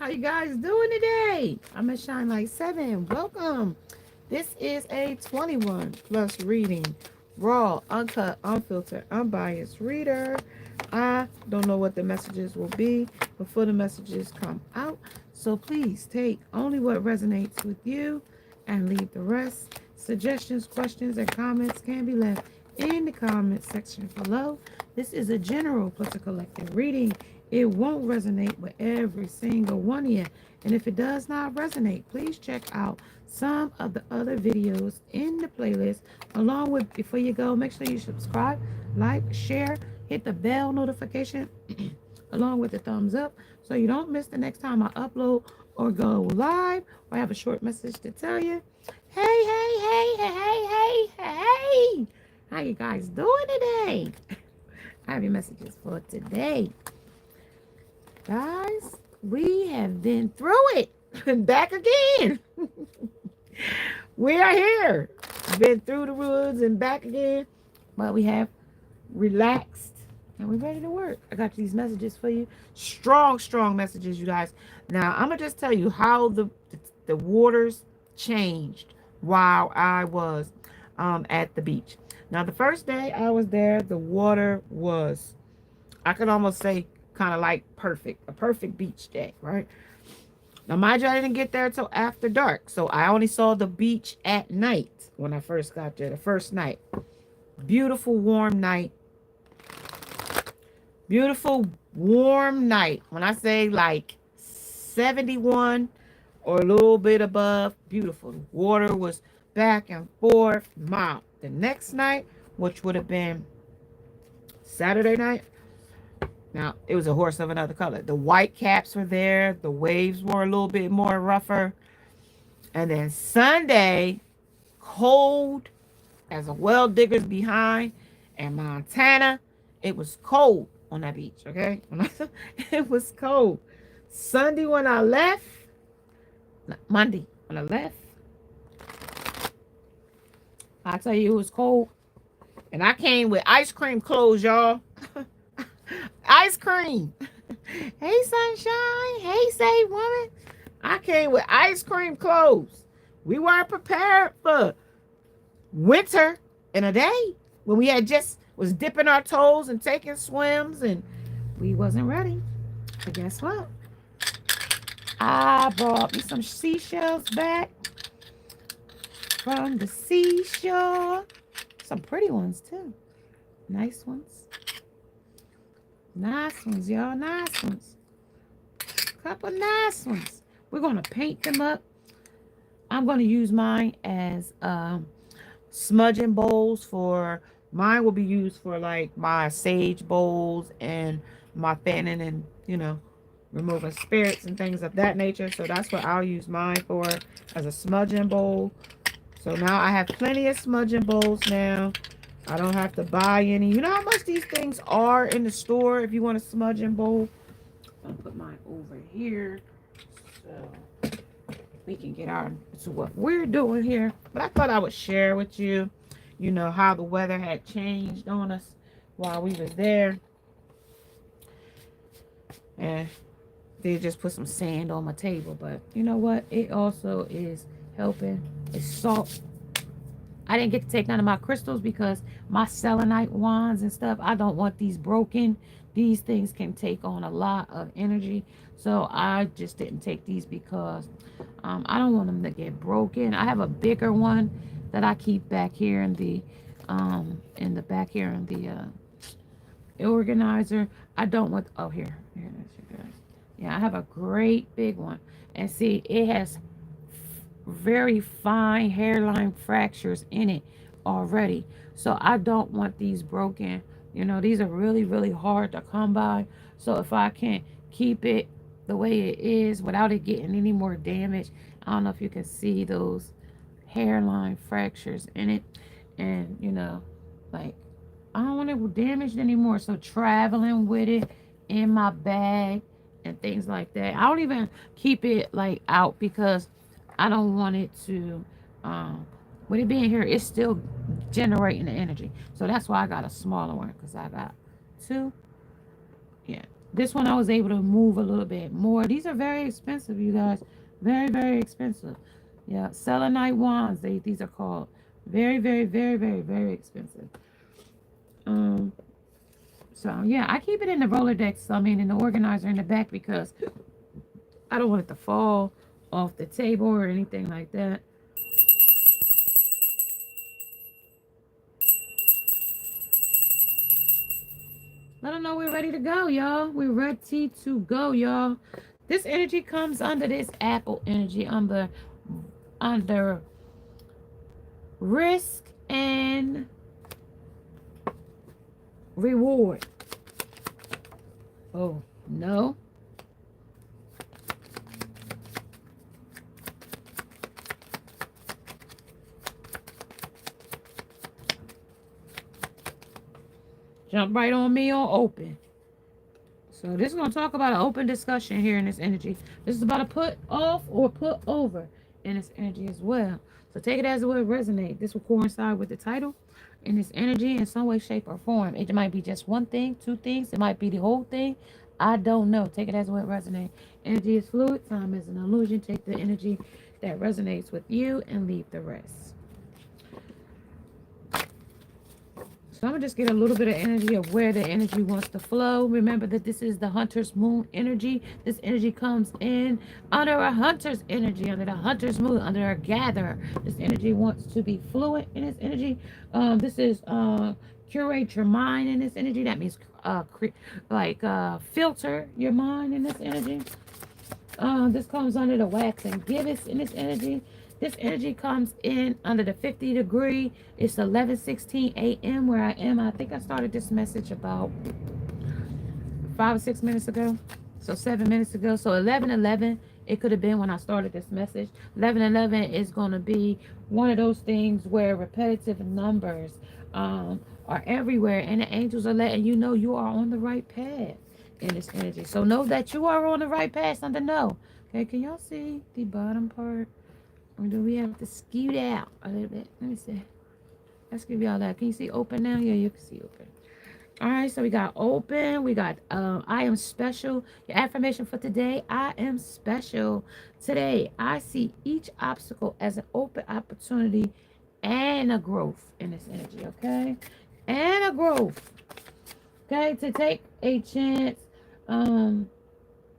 you guys doing today? I'm at Shine Like 7. Welcome. This is a 21 plus reading. Raw, uncut, unfiltered, unbiased reader. I don't know what the messages will be before the messages come out. So please take only what resonates with you and leave the rest. Suggestions, questions, and comments can be left in the comment section below. This is a general plus a collective reading. It won't resonate with every single one of you. And if it does not resonate, please check out some of the other videos in the playlist. Along with, before you go, make sure you subscribe, like, share, hit the bell notification, along with the thumbs up, so you don't miss the next time I upload or go live, or I have a short message to tell you. Hey. How you guys doing today? I have your messages for today. Guys, we have been through it. Back again. We are here. Been through the woods and back again. But we have relaxed and we're ready to work. I got these messages for you. Strong messages, you guys. Now, I'm going to just tell you how the waters changed while I was at the beach. Now, the first day I was there, the water was, I could almost say, kind of like perfect. A perfect beach day, right? Now, mind you, I didn't get there till after dark. So I only saw the beach at night when I first got there, the first night. Beautiful, warm night. Beautiful, warm night. When I say like 71 or a little bit above, beautiful. The water was back and forth, mild. The next night, which would have been Saturday night, now it was a horse of another color. The white caps were there. The waves were a little bit more rougher. And then Sunday, cold as a well digger's behind. And Montana, it was cold on that beach, okay? It was cold. Sunday when I left, Monday when I left, I tell you, it was cold. And I came with ice cream clothes, y'all. Ice cream. Hey, sunshine. Hey, say woman. I came with ice cream clothes. We weren't prepared for winter in a day when we had just was dipping our toes and taking swims, and we wasn't ready. But guess what? I brought me some seashells back from the seashore. Some pretty ones too. Nice ones. Nice ones, y'all. Nice ones. Couple nice ones. We're going to paint them up. I'm going to use mine as smudging bowls for, mine will be used for like my sage bowls and my fanning and, you know, removing spirits and things of that nature. So that's what I'll use mine for, as a smudging bowl. So now I have plenty of smudging bowls now. I don't have to buy any. You know how much these things are in the store if you want a smudging bowl? I'll put mine over here so we can get our to what we're doing here. But I thought I would share with you, you know, how the weather had changed on us while we was there. And they just put some sand on my table. But you know what? It also is helping. It's salt. I didn't get to take none of my crystals because my selenite wands and stuff, I don't want these broken. These things can take on a lot of energy. So I just didn't take these because I don't want them to get broken. I have a bigger one that I keep back here in the back here in the organizer. I don't want, oh, here it is, you guys. Yeah, I have a great big one. And see, it has very fine hairline fractures in it already, so I don't want these broken. You know, these are really hard to come by. So if I can keep it the way it is without it getting any more damage, I don't know if you can see those hairline fractures in it, and you know, like, I don't want it damaged anymore. So traveling with it in my bag and things like that, I don't even keep it like out because I don't want it to, with it being here, it's still generating the energy. So that's why I got a smaller one, because I got two. Yeah, This one I was able to move a little bit more. These are very expensive, you guys. Very, very expensive. Yeah, selenite wands. These are called. Very, very, very, very, very expensive. Um, so yeah, I keep it in the Rolodex. I mean, in the organizer in the back because I don't want it to fall off the table or anything like that. Let them know we're ready to go, y'all. We're ready to go, y'all. This energy comes under this apple energy, under risk and reward. Oh, no. Jump right on me on open. So this is going to talk about an open discussion here in this energy. This is about a put off or put over in this energy as well. So take it as it will resonate. This will coincide with the title in this energy in some way, shape, or form. It might be just one thing, two things. It might be the whole thing. I don't know. Take it as it will resonate. Energy is fluid. Time is an illusion. Take the energy that resonates with you and leave the rest. So I'm going to just get a little bit of energy of where the energy wants to flow. Remember that this is the hunter's moon energy. This energy comes in under a hunter's energy, under the hunter's moon, under a gatherer. This energy wants to be fluid in this energy. This is curate your mind in this energy. That means filter your mind in this energy. This comes under the wax and gibbous in this energy. This energy comes in under the 50 degree. It's 11:16 a.m. where I am. I think I started this message about 5 or 6 minutes ago. So 7 minutes ago. So 11:11, it could have been when I started this message. 11:11 is going to be one of those things where repetitive numbers are everywhere. And the angels are letting you know you are on the right path in this energy. So know that you are on the right path under no. Okay, can y'all see the bottom part? Or do we have to scoot out a little bit? Let me see. Let's give y'all that. Can you see open now? Yeah, you can see open. All right, so we got open. We got I am special. Your affirmation for today: I am special. Today, I see each obstacle as an open opportunity and a growth in this energy, okay? And a growth. Okay, to take a chance.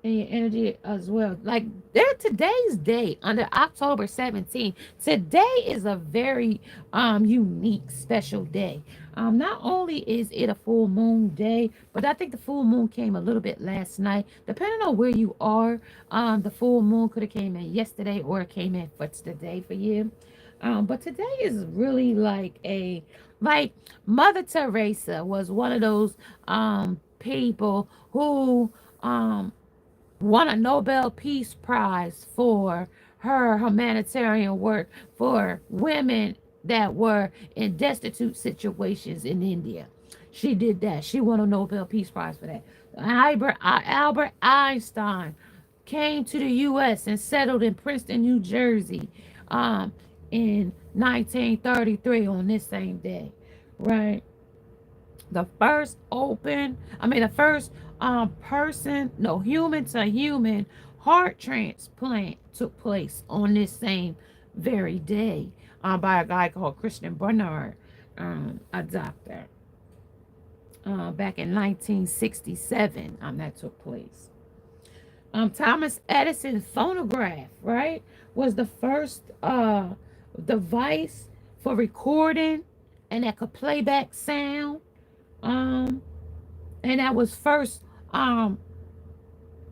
And your energy as well. Like today's day under October 17th. Today is a very unique, special day. Not only is it a full moon day, but I think the full moon came a little bit last night. Depending on where you are, the full moon could have came in yesterday or it came in for today for you. But today is really like Mother Teresa was one of those people who won a Nobel Peace Prize for her humanitarian work for women that were in destitute situations in India. She did that. She won a Nobel Peace Prize for that. Albert Einstein came to the U.S. and settled in Princeton, New Jersey in 1933 on this same day, right? The first human to human heart transplant took place on this same very day by a guy called Christian Barnard, a doctor. Back in 1967, that took place. Thomas Edison's phonograph, right, was the first device for recording and that could play back sound. And that was first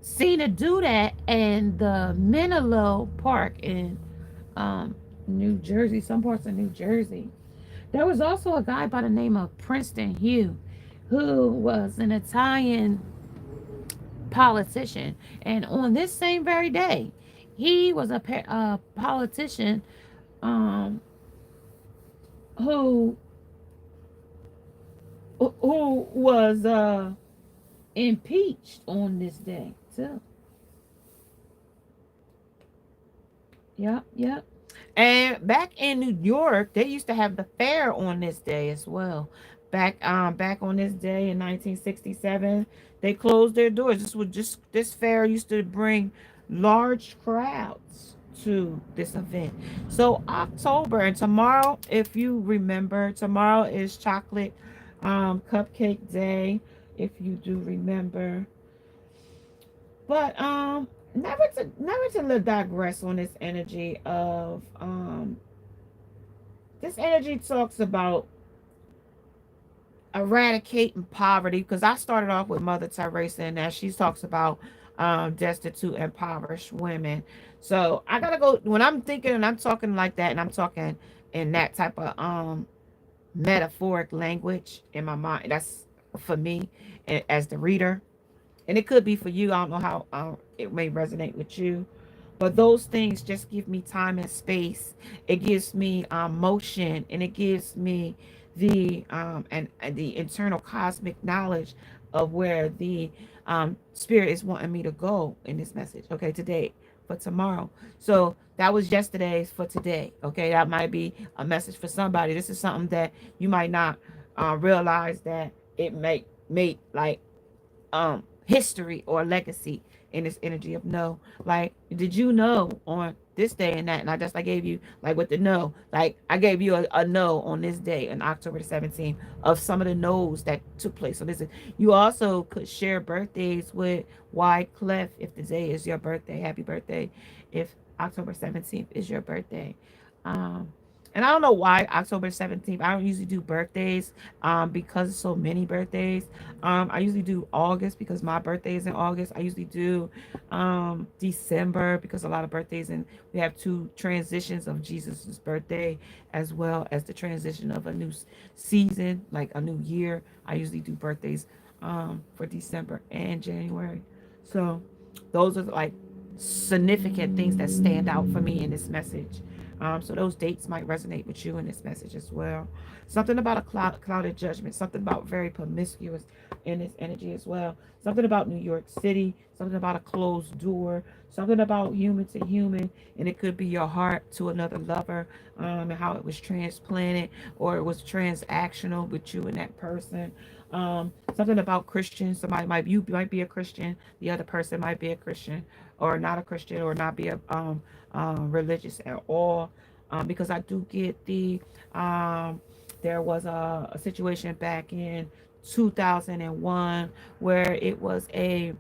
seen to do that in the Menlo Park in New Jersey, some parts of New Jersey. There was also a guy by the name of Princeton Hugh, who was an Italian politician. And on this same very day, he was a politician who was impeached on this day too. Yep. And back in New York, they used to have the fair on this day as well. back on this day in 1967, they closed their doors. This fair used to bring large crowds to this event. So October, and tomorrow, if you remember, tomorrow is chocolate cupcake day, if you do remember. But never to digress on this energy of this energy talks about eradicating poverty, because I started off with Mother Teresa, and now she talks about destitute, impoverished women. So I gotta go when I'm thinking and I'm talking like that, and I'm talking in that type of metaphoric language in my mind. That's for me as the reader, and it could be for you. I don't know how it may resonate with you, but those things just give me time and space. It gives me motion, and it gives me the and the internal cosmic knowledge of where the spirit is wanting me to go in this message. Okay, today for tomorrow. So that was yesterday's for today. Okay, that might be a message for somebody. This is something that you might not realize that it may make like history or legacy in this energy of no. Like, did you know on this day and that? And I gave you like with the no, like I gave you a no on this day on October the 17th of some of the no's that took place. So this is, you also could share birthdays with Wyclef if the day is your birthday. Happy birthday if October 17th is your birthday. um and I don't know why October 17th. I don't usually do birthdays because so many birthdays. I usually do August because my birthday is in August. I usually do December because a lot of birthdays, and we have two transitions of Jesus's birthday as well as the transition of a new season, like a new year. I usually do birthdays for December and January. So those are like significant things that stand out for me in this message. So those dates might resonate with you in this message as well. Something about a clouded judgment, something about very promiscuous in this energy as well. Something about New York City, something about a closed door, something about human to human, and it could be your heart to another lover, and how it was transplanted or it was transactional with you and that person. Something about Christians. Somebody might, you might be a Christian, the other person might be a Christian, or not a Christian, or not be a religious at all. Because I do get the there was a situation back in 2001 where it was a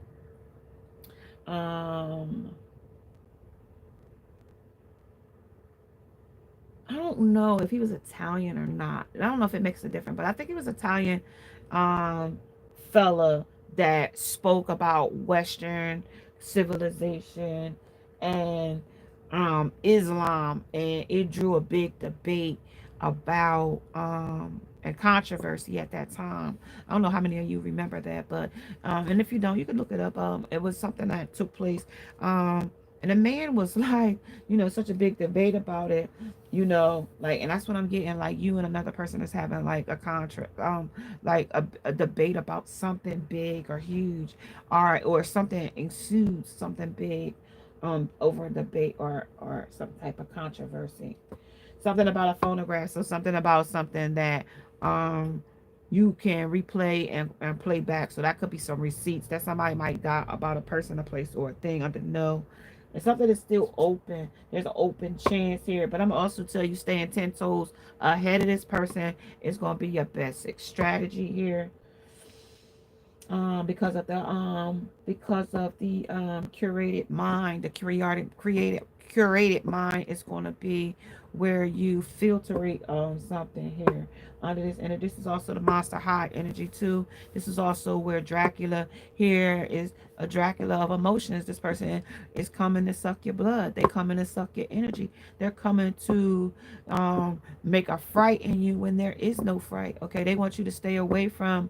I don't know if he was Italian or not. I don't know if it makes a difference, but I think he was Italian um, fella that spoke about Western civilization and Islam, and it drew a big debate about and controversy at that time. I don't know how many of you remember that, but and if you don't, you can look it up. It was something that took place. And the man was like, such a big debate about it, like, and that's what I'm getting, like you and another person is having like a contract, like a debate about something big or huge, or something ensued, something big, over a debate or some type of controversy. Something about a phonograph, so something about something that you can replay and play back. So that could be some receipts that somebody might got about a person, a place, or a thing under no. And something is still open. There's an open chance here. But I'm also tell you, staying 10 toes ahead of this person is going to be your best strategy here. Because of the curated mind, the curated mind is going to be where you filtrate something here under this. And this is also the Monster High energy too. This is also where Dracula here is a Dracula of emotions. This person is coming to suck your blood. They coming to suck your energy. They're coming to make a fright in you when there is no fright. Okay, they want you to stay away from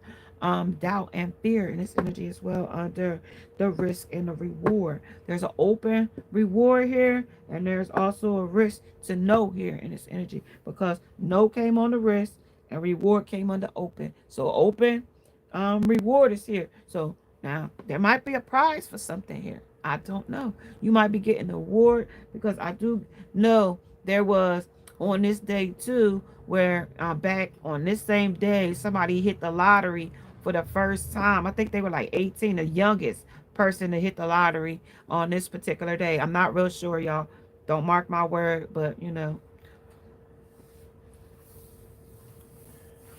doubt and fear in this energy as well, under the risk and the reward. There's an open reward here, and there's also a risk to no here in this energy, because no came on the risk and reward came on the open. So open reward is here. So now there might be a prize for something here. I don't know. You might be getting an award, because I do know there was on this day too, where back on this same day, somebody hit the lottery for the first time. I think they were like 18, the youngest person to hit the lottery on this particular day. I'm not real sure, y'all. Don't mark my word, but you know,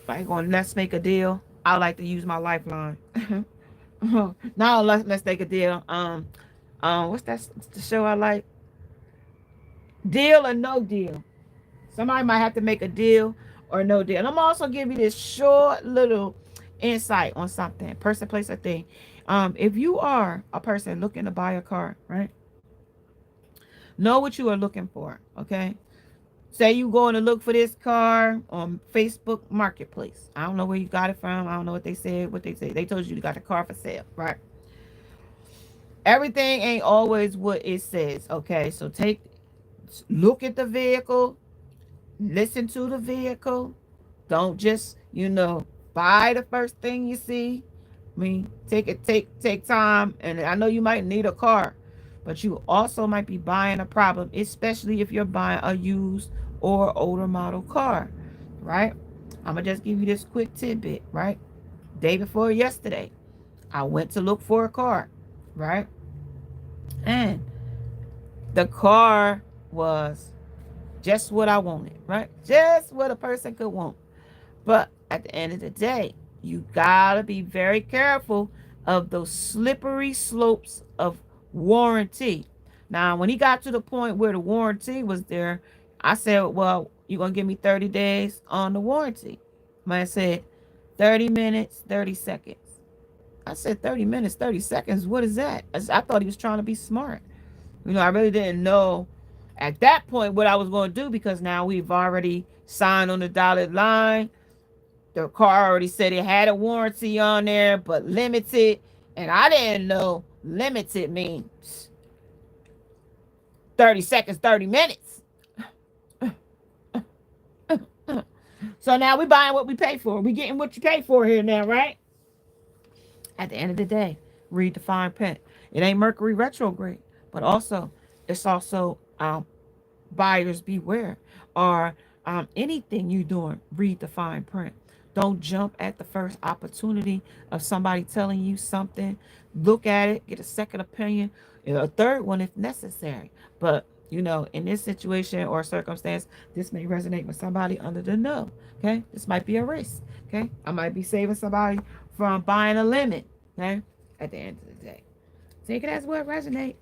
like on Let's Make a Deal, I like to use my lifeline. Now let's make a deal. What's that the show I like? Deal or No Deal. Somebody might have to make a deal or no deal. And I'm also giving you this short little insight on something, person, place, or thing. If you are a person looking to buy a car, right? Know what you are looking for, okay? Say you going to look for this car on Facebook Marketplace. I don't know where you got it from. I don't know what they said. What they say. They told you you got the car for sale, right? Everything ain't always what it says, okay? So look at the vehicle, listen to the vehicle. Don't just, buy the first thing you see. I mean, take time. And I know you might need a car, but you also might be buying a problem, especially if you're buying a used or older model car, right? I'm gonna just give you this quick tidbit, right? Day before yesterday, I went to look for a car, right? And the car was just what I wanted, right? Just what a person could want. But at the end of the day, you gotta be very careful of those slippery slopes of warranty. Now, when he got to the point where the warranty was there, I said, well, you're gonna give me 30 days on the warranty. Man said 30 minutes, 30 seconds. I said 30 minutes, 30 seconds. What is that? I thought he was trying to be smart. I really didn't know at that point what I was going to do, because now we've already signed on the dotted line. The car already said it had a warranty on there, but limited. And I didn't know limited means 30 seconds, 30 minutes. So now we buying what we pay for. We getting what you pay for here now, right? At the end of the day, read the fine print. It ain't Mercury retrograde, but also it's also buyers beware. Or anything you doing, read the fine print. Don't jump at the first opportunity of somebody telling you something. Look at it, get a second opinion, a third one if necessary. But in this situation or circumstance, this may resonate with somebody under the know. Okay, this might be a risk. Okay, I might be saving somebody from buying a lemon. Okay, at the end of the day, take it as what resonate.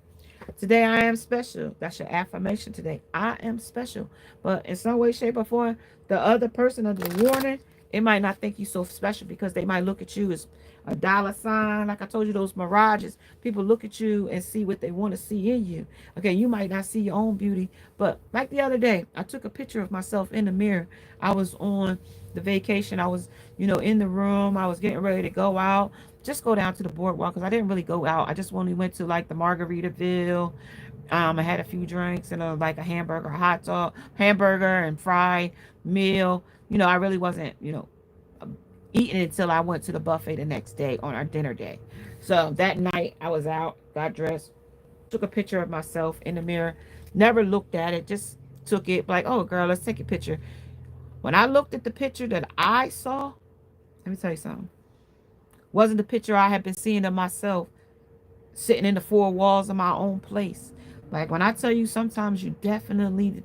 Today I am special. That's your affirmation today. I am special. But in some way, shape, or form, the other person under the warning, it might not think you so special, because they might look at you as a dollar sign. Like I told you, those mirages. People look at you and see what they want to see in you. Okay, you might not see your own beauty. But like the other day, I took a picture of myself in the mirror. I was on the vacation. I was, in the room. I was getting ready to go out. Just go down to the boardwalk, because I didn't really go out. I just only went to like the Margaritaville. I had a few drinks and like a hamburger, a hot dog, hamburger and fried meal. I really wasn't, eating until I went to the buffet the next day on our dinner day. So that night I was out, got dressed, took a picture of myself in the mirror, never looked at it, just took it like, oh girl, let's take a picture. When I looked at the picture that I saw, let me tell you something. Wasn't the picture I had been seeing of myself sitting in the four walls of my own place. Like when I tell you, sometimes you definitely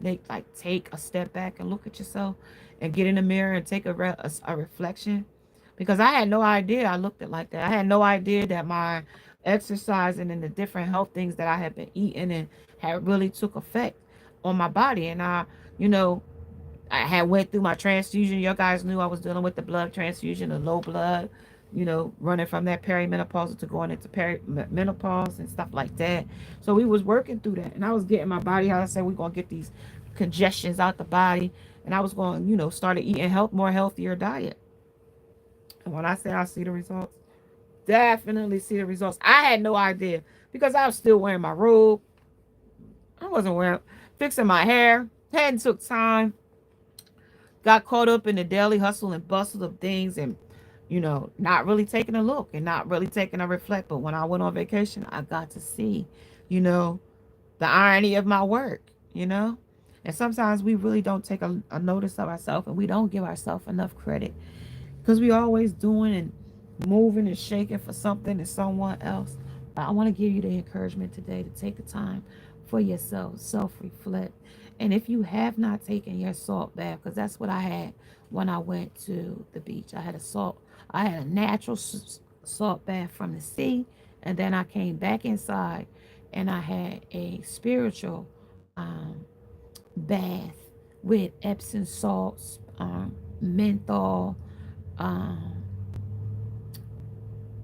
take a step back and look at yourself and get in the mirror and take a reflection. Because I had no idea I looked at like that. I had no idea that my exercising and the different health things that I had been eating and had really took effect on my body. And I had went through my transfusion. You guys knew I was dealing with the blood transfusion, the low blood, running from that perimenopause to going into menopause and stuff like that. So we was working through that, and I was getting my body, how I said, we're going to get these congestions out the body. And I was going, started eating more healthier diet. And when I say I see the results, definitely see the results. I had no idea, because I was still wearing my robe. I wasn't fixing my hair. Hadn't took time. Got caught up in the daily hustle and bustle of things, and not really taking a look and not really taking a reflect. But when I went on vacation, I got to see, the irony of my work, And sometimes we really don't take a notice of ourselves, and we don't give ourselves enough credit because we always doing and moving and shaking for something and someone else. But I want to give you the encouragement today to take the time for yourself, self-reflect. And if you have not taken your salt bath, because that's what I had when I went to the beach. I had a natural salt bath from the sea, and then I came back inside and I had a spiritual um, bath with Epsom salts, menthol, um,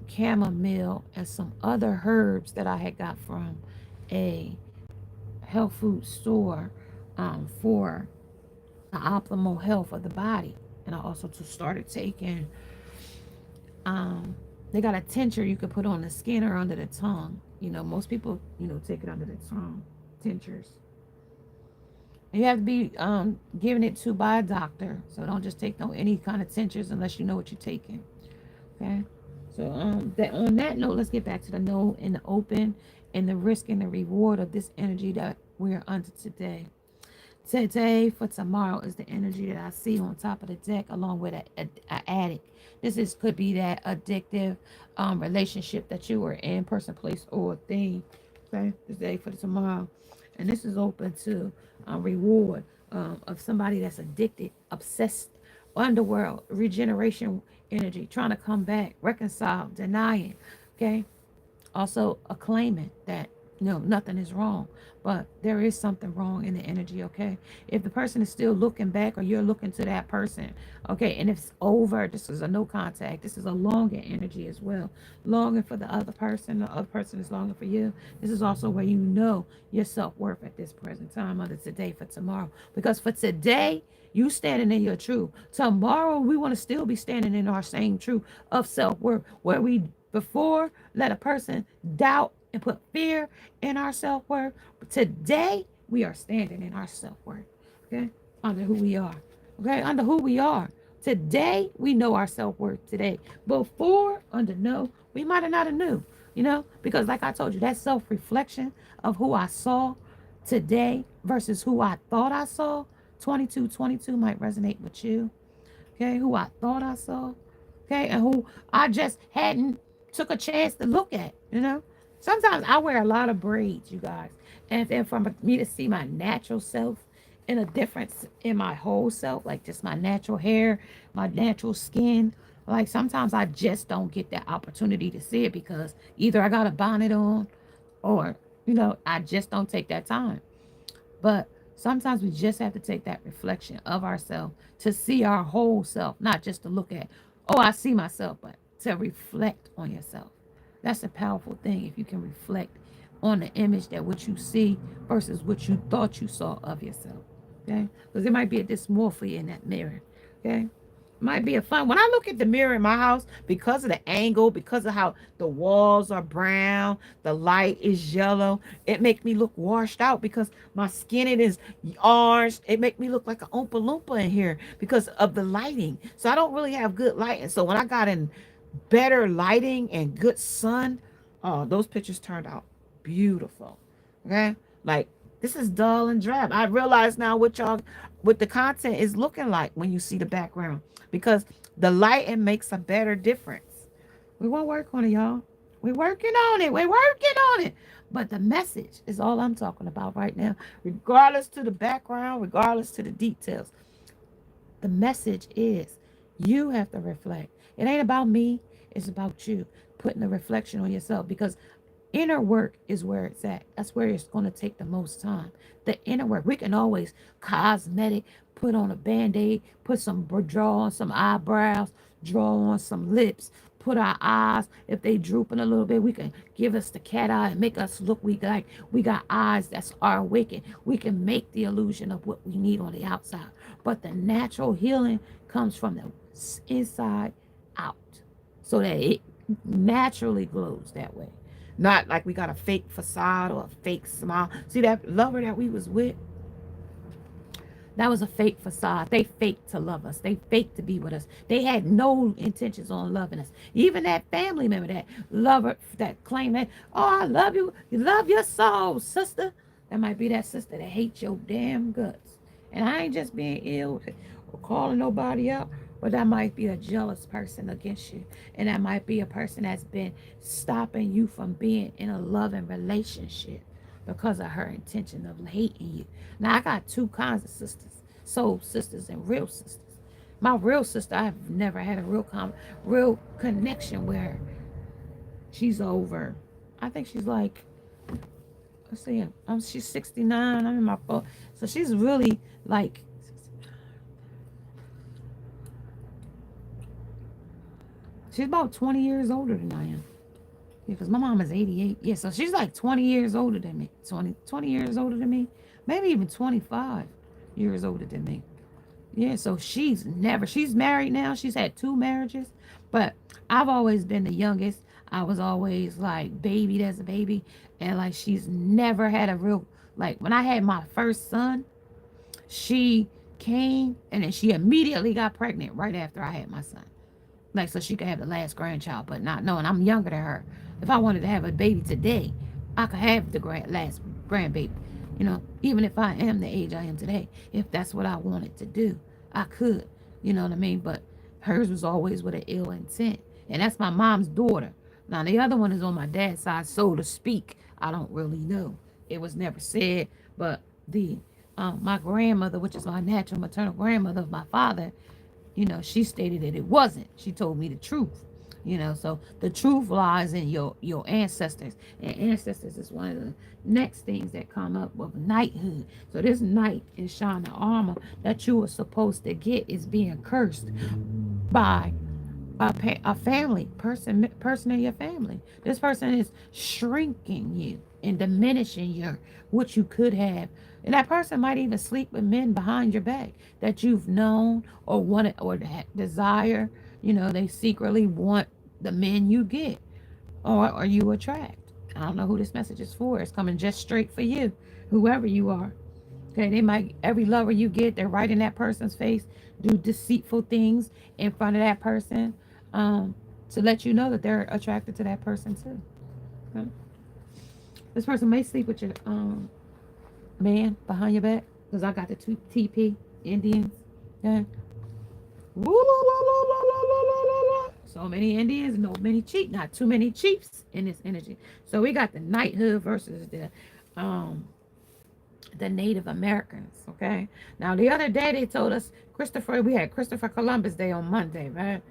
chamomile, and some other herbs that I had got from a health food store for the optimal health of the body. And I also just started taking, um, they got a tincture you could put on the skin or under the tongue. You know, most people, take it under the tongue, tinctures. You have to be given it to by a doctor. So don't just take no any kind of tinctures unless you know what you're taking. Okay. So that on that note, let's get back to the know and the open and the risk and the reward of this energy that we're under today. Today for tomorrow is the energy that I see on top of the deck, along with a addict. Could be that addictive relationship that you were in, person, place, or thing. Okay, today for tomorrow, and this is open to reward of somebody that's addicted, obsessed, underworld, regeneration energy, trying to come back, reconcile, denying. Okay, also acclaiming that nothing is wrong, but there is something wrong in the energy. Okay, if the person is still looking back, or you're looking to that person, okay, and it's over, this is a no contact, this is a longing energy as well, longing for the other person is longing for you. This is also where you know your self-worth at this present time, under today for tomorrow, because for today you standing in your truth. Tomorrow we want to still be standing in our same truth of self-worth, where we before let a person doubt and put fear in our self-worth. But today we are standing in our self-worth. Okay? Under who we are. Okay? Under who we are. Today we know our self-worth today. Before, under no, we might have not have knew. Because like I told you, that self-reflection of who I saw today versus who I thought I saw, 2222 might resonate with you. Okay? Who I thought I saw. Okay? And who I just hadn't took a chance to look at. Sometimes I wear a lot of braids, you guys. And then for me to see my natural self and a difference in my whole self, like just my natural hair, my natural skin, like sometimes I just don't get that opportunity to see it because either I got a bonnet on or, I just don't take that time. But sometimes we just have to take that reflection of ourselves to see our whole self, not just to look at, oh, I see myself, but to reflect on yourself. That's a powerful thing if you can reflect on the image that what you see versus what you thought you saw of yourself. Okay? Because there might be a dysmorphia in that mirror. Okay? Might be a fun. When I look at the mirror in my house, because of the angle, because of how the walls are brown, the light is yellow, it makes me look washed out because my skin it is orange. It makes me look like an Oompa Loompa in here because of the lighting. So I don't really have good lighting. So when I got in better lighting and good sun, oh, those pictures turned out beautiful. Okay, like this is dull and drab. I realize now what the content is looking like when you see the background, because the lighting makes a better difference. We won't work on it, y'all. We're working on it. We're working on it. But the message is all I'm talking about right now, regardless to the background, regardless to the details. The message is you have to reflect. It ain't about me. It's about you putting the reflection on yourself, because inner work is where it's at. That's where it's going to take the most time. The inner work. We can always cosmetic, put on a band-aid, draw on some eyebrows, draw on some lips, put our eyes, if they drooping a little bit, we can give us the cat eye and make us look we got eyes that's are awakened. We can make the illusion of what we need on the outside. But the natural healing comes from the inside out, so that it naturally glows that way. Not like we got a fake facade or a fake smile. See that lover that we was with? That was a fake facade. They faked to love us. They faked to be with us. They had no intentions on loving us. Even that family member, that lover that claimed that, oh, I love you. You love your soul, sister. That might be that sister that hates your damn guts. And I ain't just being ill or calling nobody out, but that might be a jealous person against you. And that might be a person that's been stopping you from being in a loving relationship because of her intention of hating you. Now, I got two kinds of sisters, soul sisters and real sisters. My real sister, I've never had a real connection with her. She's over. I think she's like, let's see, she's 69. I'm in my phone. So she's really like, she's about 20 years older than I am. Yeah, because my mom is 88. Yeah, so she's like 20 years older than me. 20 years older than me. Maybe even 25 years older than me. Yeah, so she's married now. She's had 2 marriages. But I've always been the youngest. I was always like babied as a baby. And like she's never had a real, like when I had my first son, she came and then she immediately got pregnant right after I had my son. Like so she could have the last grandchild, but not knowing I'm younger than her. If I wanted to have a baby today, I could have the last grandbaby. You know, even if I am the age I am today, if that's what I wanted to do, I could. You know what I mean? But hers was always with an ill intent. And that's my mom's daughter. Now, the other one is on my dad's side, so to speak. I don't really know. It was never said. But my grandmother, which is my natural maternal grandmother of my father, you know, she stated that it wasn't. She told me the truth. You know, so the truth lies in your ancestors. And ancestors is one of the next things that come up with knighthood. So this knight in shining armor that you were supposed to get is being cursed by a family person in your family. This person is shrinking you and diminishing what you could have. And that person might even sleep with men behind your back that you've known or wanted or desire. You know, they secretly want the men you get or you attract. I don't know who this message is for. It's coming just straight for you, whoever you are. Okay, they might, every lover you get, they're right in that person's face, do deceitful things in front of that person to let you know that they're attracted to that person too. Okay? This person may sleep with your man behind your back because I got the two TP Indians. Okay? So many Indians, no many chiefs, not too many chiefs in this energy. So we got the knighthood versus the Native Americans. Okay. Now the other day they told us we had Christopher Columbus Day on Monday, right?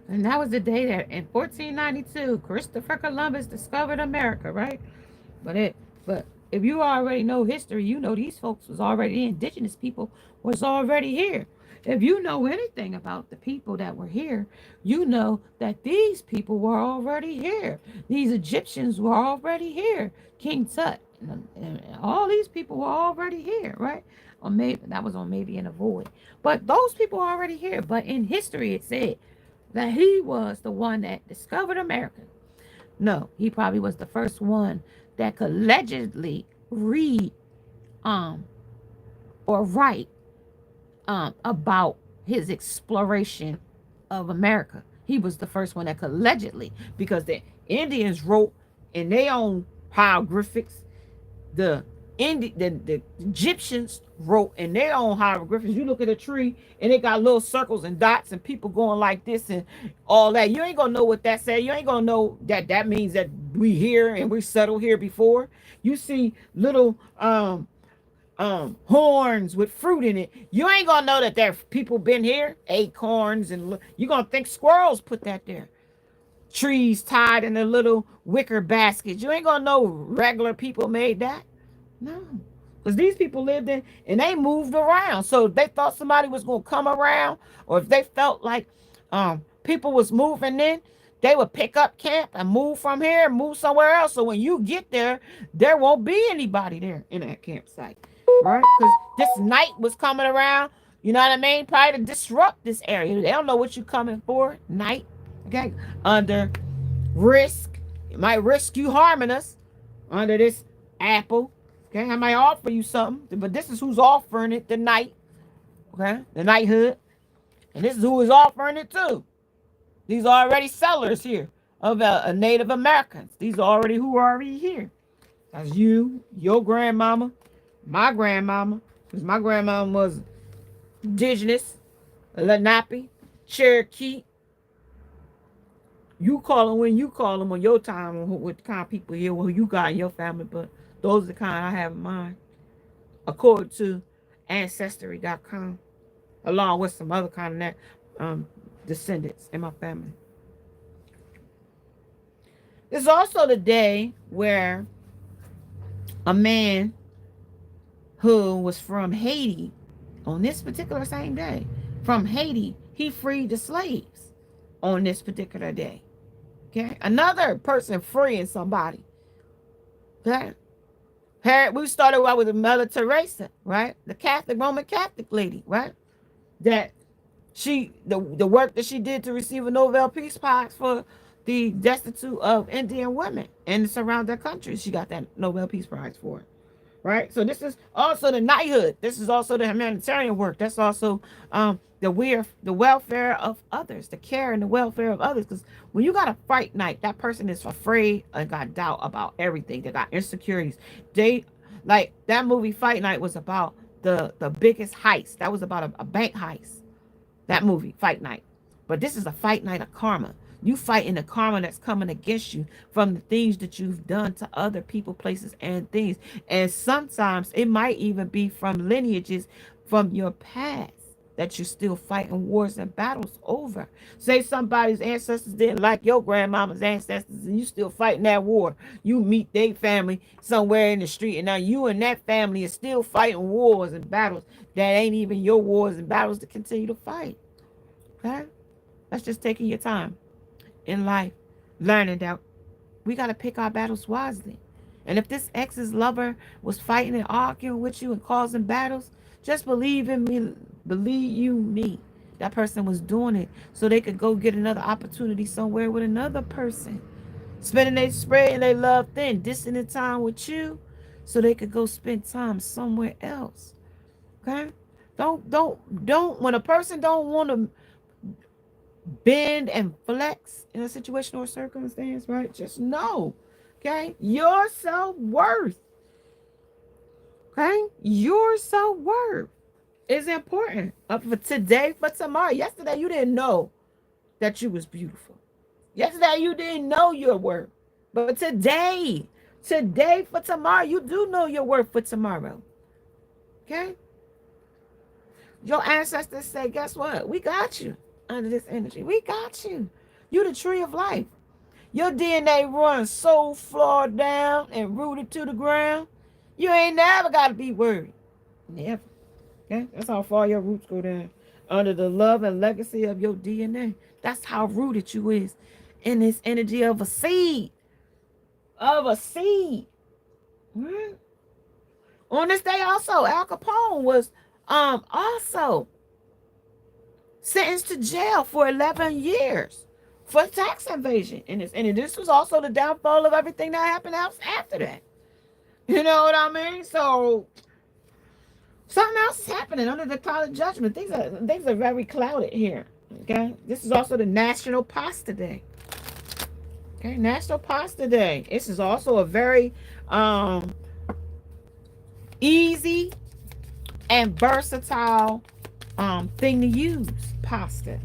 And that was the day that in 1492 Christopher Columbus discovered America, right? But if you already know history, you know these folks was already indigenous people was already here. If you know anything about the people that were here, you know that these people were already here. These Egyptians were already here. King Tut and all these people were already here, right? Or maybe that was on maybe in a void. But those people were already here. But in history, it said that he was the one that discovered America. No, he probably was the first one that could allegedly read or write about his exploration of America. He was the first one that could allegedly, because the Indians wrote in their own hieroglyphics. The Egyptians wrote in their own hieroglyphics. You look at a tree and it got little circles and dots and people going like this and all that. You ain't gonna know what that says. You ain't gonna know that means that we here and we settled here before. You see little horns with fruit in it. You ain't gonna know that there people been here. Acorns, and you're gonna think squirrels put that there. Trees tied in a little wicker basket. You ain't gonna know regular people made that. No. Because these people lived in and they moved around. So if they thought somebody was gonna come around, or if they felt like people was moving in, they would pick up camp and move from here and move somewhere else. So when you get there, there won't be anybody there in that campsite. Right? Because this night was coming around, you know what I mean? Probably to disrupt this area. They don't know what you're coming for. Night. Okay. Under risk. It might risk you harming us under this apple. Okay. I might offer you something, but this is who's offering it tonight. Okay. The knighthood. And this is who is offering it too. These are already sellers here of Native Americans. These are already who are already here. That's you, your grandmama, My grandmama, because my grandmama was indigenous, Lenape, Cherokee. You call them when you call them on your time, with the kind of people here who you got in your family, but those are the kind I have in mind, according to Ancestry.com, along with some other kind of descendants in my family. It's also the day where a man who was from Haiti, on this particular same day, from Haiti, he freed the slaves on this particular day. Okay, another person freeing somebody. Okay, we started out with Mother Teresa, right? The Roman Catholic lady, right? That the work that she did to receive a Nobel Peace Prize for the destitute of Indian women in the surrounding countries. She got that Nobel Peace Prize for it. Right? So this is also the knighthood. This is also the humanitarian work. That's also the welfare of others, the care and the welfare of others. Because when you got a fight night, that person is afraid and got doubt about everything. They got insecurities. They, like, that movie Fight Night was about the biggest heist. That was about a bank heist. That movie, Fight Night. But this is a fight night of karma. You fighting the karma that's coming against you from the things that you've done to other people, places, and things. And sometimes it might even be from lineages from your past that you're still fighting wars and battles over. Say somebody's ancestors didn't like your grandmama's ancestors and you still fighting that war. You meet their family somewhere in the street and now you and that family is still fighting wars and battles that ain't even your wars and battles to continue to fight. Okay? That's just taking your time in life, learning that we got to pick our battles wisely. And if this ex's lover was fighting and arguing with you and causing battles, just believe in me, believe you me. That person was doing it so they could go get another opportunity somewhere with another person. Spreading their love thin, dissing time with you so they could go spend time somewhere else. Okay? Don't, when a person don't want to bend and flex in a situation or circumstance, right? Just know, okay, your self-worth, okay, your self-worth is important. For today, for tomorrow. Yesterday you didn't know that you was beautiful. Yesterday you didn't know your worth, but today for tomorrow, you do know your worth for tomorrow. Okay, your ancestors say, guess what, we got you. Under this energy, we got you. You the tree of life. Your DNA runs so far down and rooted to the ground, you ain't never got to be worried. Never. Okay? That's how far your roots go down. Under the love and legacy of your DNA. That's how rooted you is in this energy of a seed. Of a seed. Right? On this day also, Al Capone was also sentenced to jail for 11 years for tax evasion. And this was also the downfall of everything that happened after that. You know what I mean? So something else is happening under the cloud of judgment. Things are very clouded here. Okay. This is also the National Pasta Day. Okay, National Pasta Day. This is also a very easy and versatile thing to use. Pasta.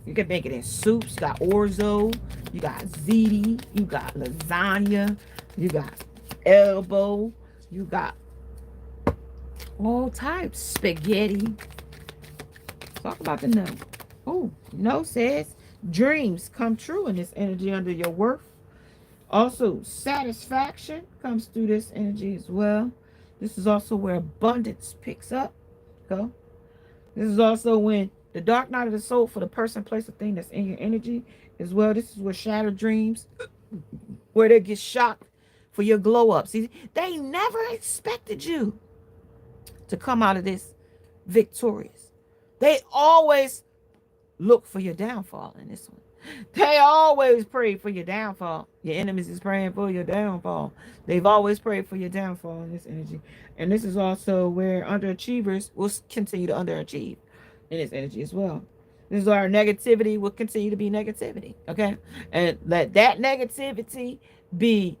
You can make it in soups. You got orzo, you got ziti, you got lasagna, you got elbow, you got all types. Spaghetti. Talk about the no. Oh, no says dreams come true in this energy under your worth. Also, satisfaction comes through this energy as well. This is also where abundance picks up. Go. This is also when the dark night of the soul for the person, place, or thing that's in your energy as well. This is where shattered dreams, where they get shocked for your glow up. See, they never expected you to come out of this victorious. They always look for your downfall in this one. They always pray for your downfall. Your enemies is praying for your downfall. They've always prayed for your downfall in this energy. And this is also where underachievers will continue to underachieve in this energy as well. This is where our negativity will continue to be negativity. Okay? And let that negativity be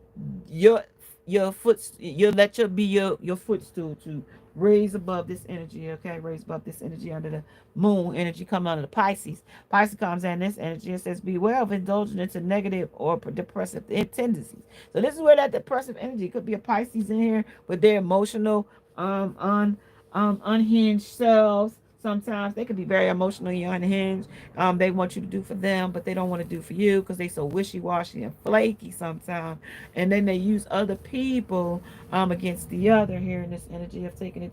your your foot, you'll let your be your footstool to raise above this energy, okay? Raise above this energy under the moon energy coming under the Pisces. Pisces comes in this energy. It says, beware of indulging into negative or depressive tendencies. So this is where that depressive energy could be a Pisces in here with their emotional, unhinged selves. Sometimes they could be very emotionally unhinged. They want you to do for them, but they don't want to do for you because they so wishy-washy and flaky sometimes. And then they use other people against the other here in this energy of taking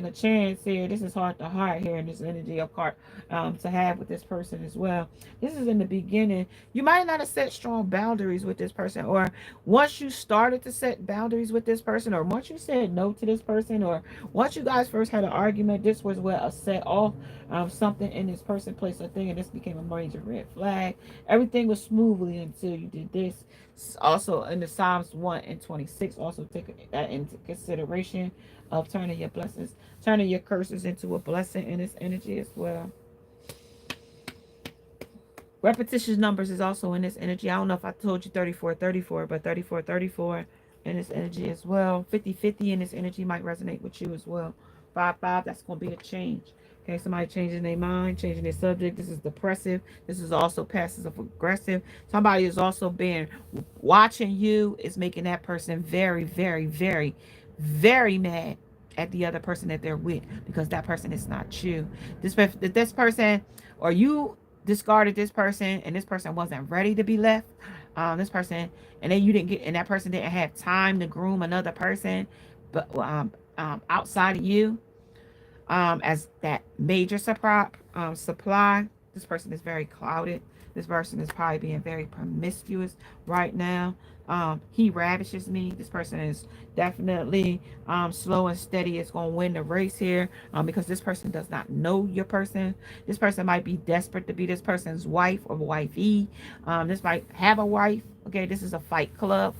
a chance here. This is heart to heart here in this energy of heart to have with this person as well. This is in the beginning. You might not have set strong boundaries with this person, or once you started to set boundaries with this person, or once you said no to this person, or once you guys first had an argument, this was where a set off something in this person placed a thing, and this became a major red flag. Everything was smoothly until you did this. Also in the Psalms 1 and 26, also take that into consideration of turning your curses into a blessing in this energy as well. Repetitious numbers is also in this energy. I don't know if I told you 3434, but 3434 in this energy as well. 5050 in this energy might resonate with you as well. 55, that's going to be a change. Okay, somebody changing their mind, changing their subject. This is depressive. This is also passive aggressive. Somebody is also being watching you, is making that person very, very, very, very mad at the other person that they're with, because that person is not you. This person, or you discarded this person, and this person wasn't ready to be left. This person, and then you didn't get, and that person didn't have time to groom another person, but outside of you, as that major supply. This person is very clouded. This person is probably being very promiscuous right now. He ravishes me. This person is definitely slow and steady. It's going to win the race here because this person does not know your person. This person might be desperate to be this person's wife or wifey. This might have a wife. Okay, this is a fight club.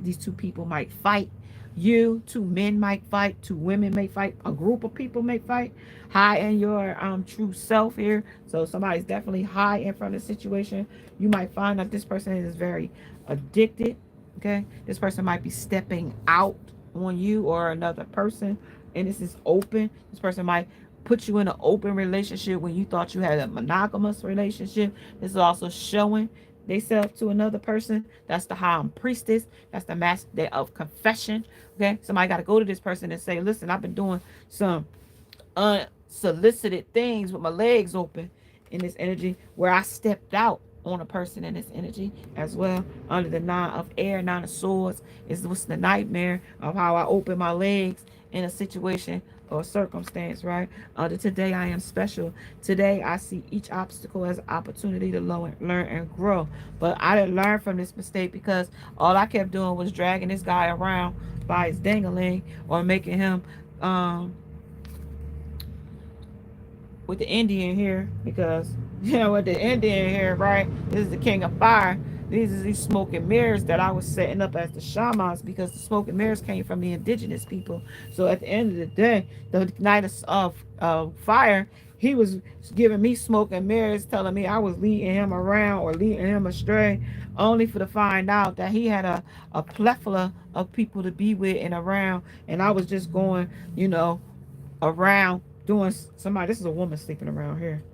These two people might fight. Two men might fight, two women may fight, a group of people may fight. High in your true self here. So somebody's definitely high in front of the situation. You might find that this person is very addicted. Okay, this person might be stepping out on you or another person, and this is open. This person might put you in an open relationship when you thought you had a monogamous relationship. This is also showing they self to another person. That's the high priestess. That's the master of confession. Okay, somebody got to go to this person and say, listen, I've been doing some unsolicited things with my legs open in this energy, where I stepped out on a person in this energy as well. Under the nine of swords is what's the nightmare of how I open my legs in a situation or circumstance, right? Today I am special. Today I see each obstacle as an opportunity to learn and grow. But I didn't learn from this mistake because all I kept doing was dragging this guy around by his dangling, or making him with the Indian here, because with the Indian here, right? This is the king of fire. These are these smoke and mirrors that I was setting up as the shamans, because the smoke and mirrors came from the indigenous people. So at the end of the day, the night of fire, he was giving me smoke and mirrors, telling me I was leading him around or leading him astray, only for to find out that he had a plethora of people to be with and around, and I was just going, around doing somebody. This is a woman sleeping around here.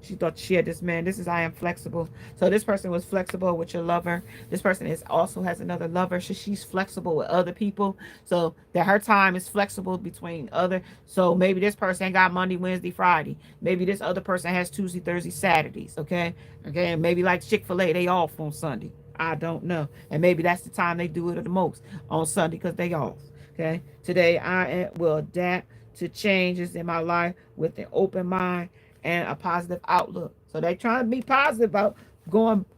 She thought she had this man. This is I am flexible. So this person was flexible with your lover. This person also has another lover. She's flexible with other people. So that her time is flexible between other. So maybe this person got Monday, Wednesday, Friday. Maybe this other person has Tuesday, Thursday, Saturdays. Okay. Okay. And maybe like Chick-fil-A, they off on Sunday. I don't know. And maybe that's the time they do it the most, on Sunday, because they off. Okay. Today I will adapt to changes in my life with an open mind and a positive outlook. So they trying to be positive about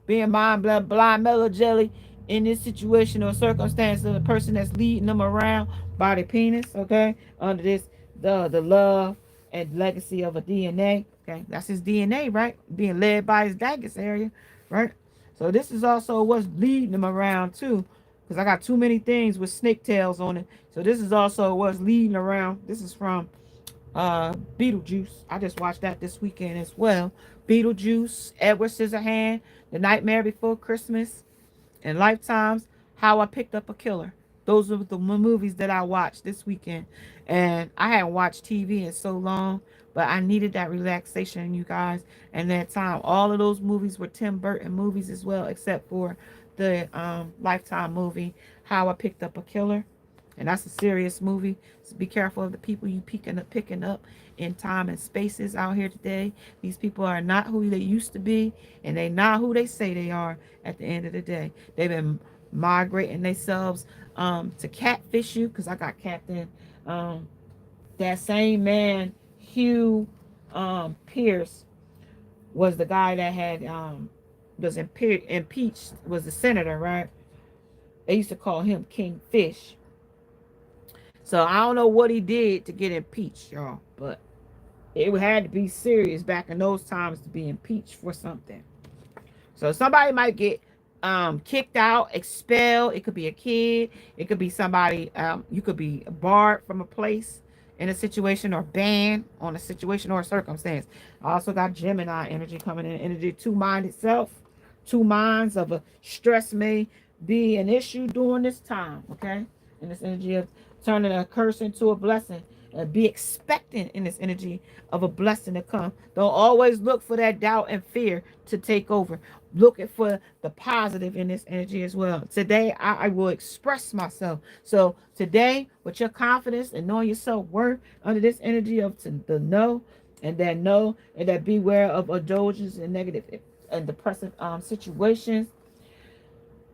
being mind blind mellow jelly in this situation or circumstance of the person that's leading them around by the penis. Okay, under this the love and legacy of a DNA. Okay, that's his DNA, right? Being led by his Dagus area, right? So this is also what's leading them around too, because I got too many things with snake tails on it. So this is also what's leading around. This is from Beetlejuice. I just watched that this weekend as well. Beetlejuice, Edward Scissorhand, The Nightmare Before Christmas, and Lifetimes. How I Picked Up a Killer. Those are the movies that I watched this weekend. And I hadn't watched TV in so long, but I needed that relaxation, you guys. And that time, all of those movies were Tim Burton movies as well, except for the Lifetime movie, How I Picked Up a Killer. And that's a serious movie. So be careful of the people you picking up in time and spaces out here today. These people are not who they used to be, and they not who they say they are at the end of the day. They've been migrating themselves to catfish you, because I got Captain, that same man, Hugh Pierce, was the guy that had was impeached, was the senator, right? They used to call him King Fish. So I don't know what he did to get impeached, y'all, but it had to be serious back in those times to be impeached for something. So somebody might get kicked out, expelled. It could be a kid. It could be somebody. You could be barred from a place in a situation, or banned on a situation or a circumstance. I also got Gemini energy coming in. Energy two-minded self. Two minds of a stress may be an issue during this time. Okay, in this energy of turning a curse into a blessing. Be expectant in this energy of a blessing to come. Don't always look for that doubt and fear to take over. Looking for the positive in this energy as well. Today, I will express myself. So today, with your confidence and knowing your self-worth under this energy of the know, and that beware of indulgence in negative and depressive situations.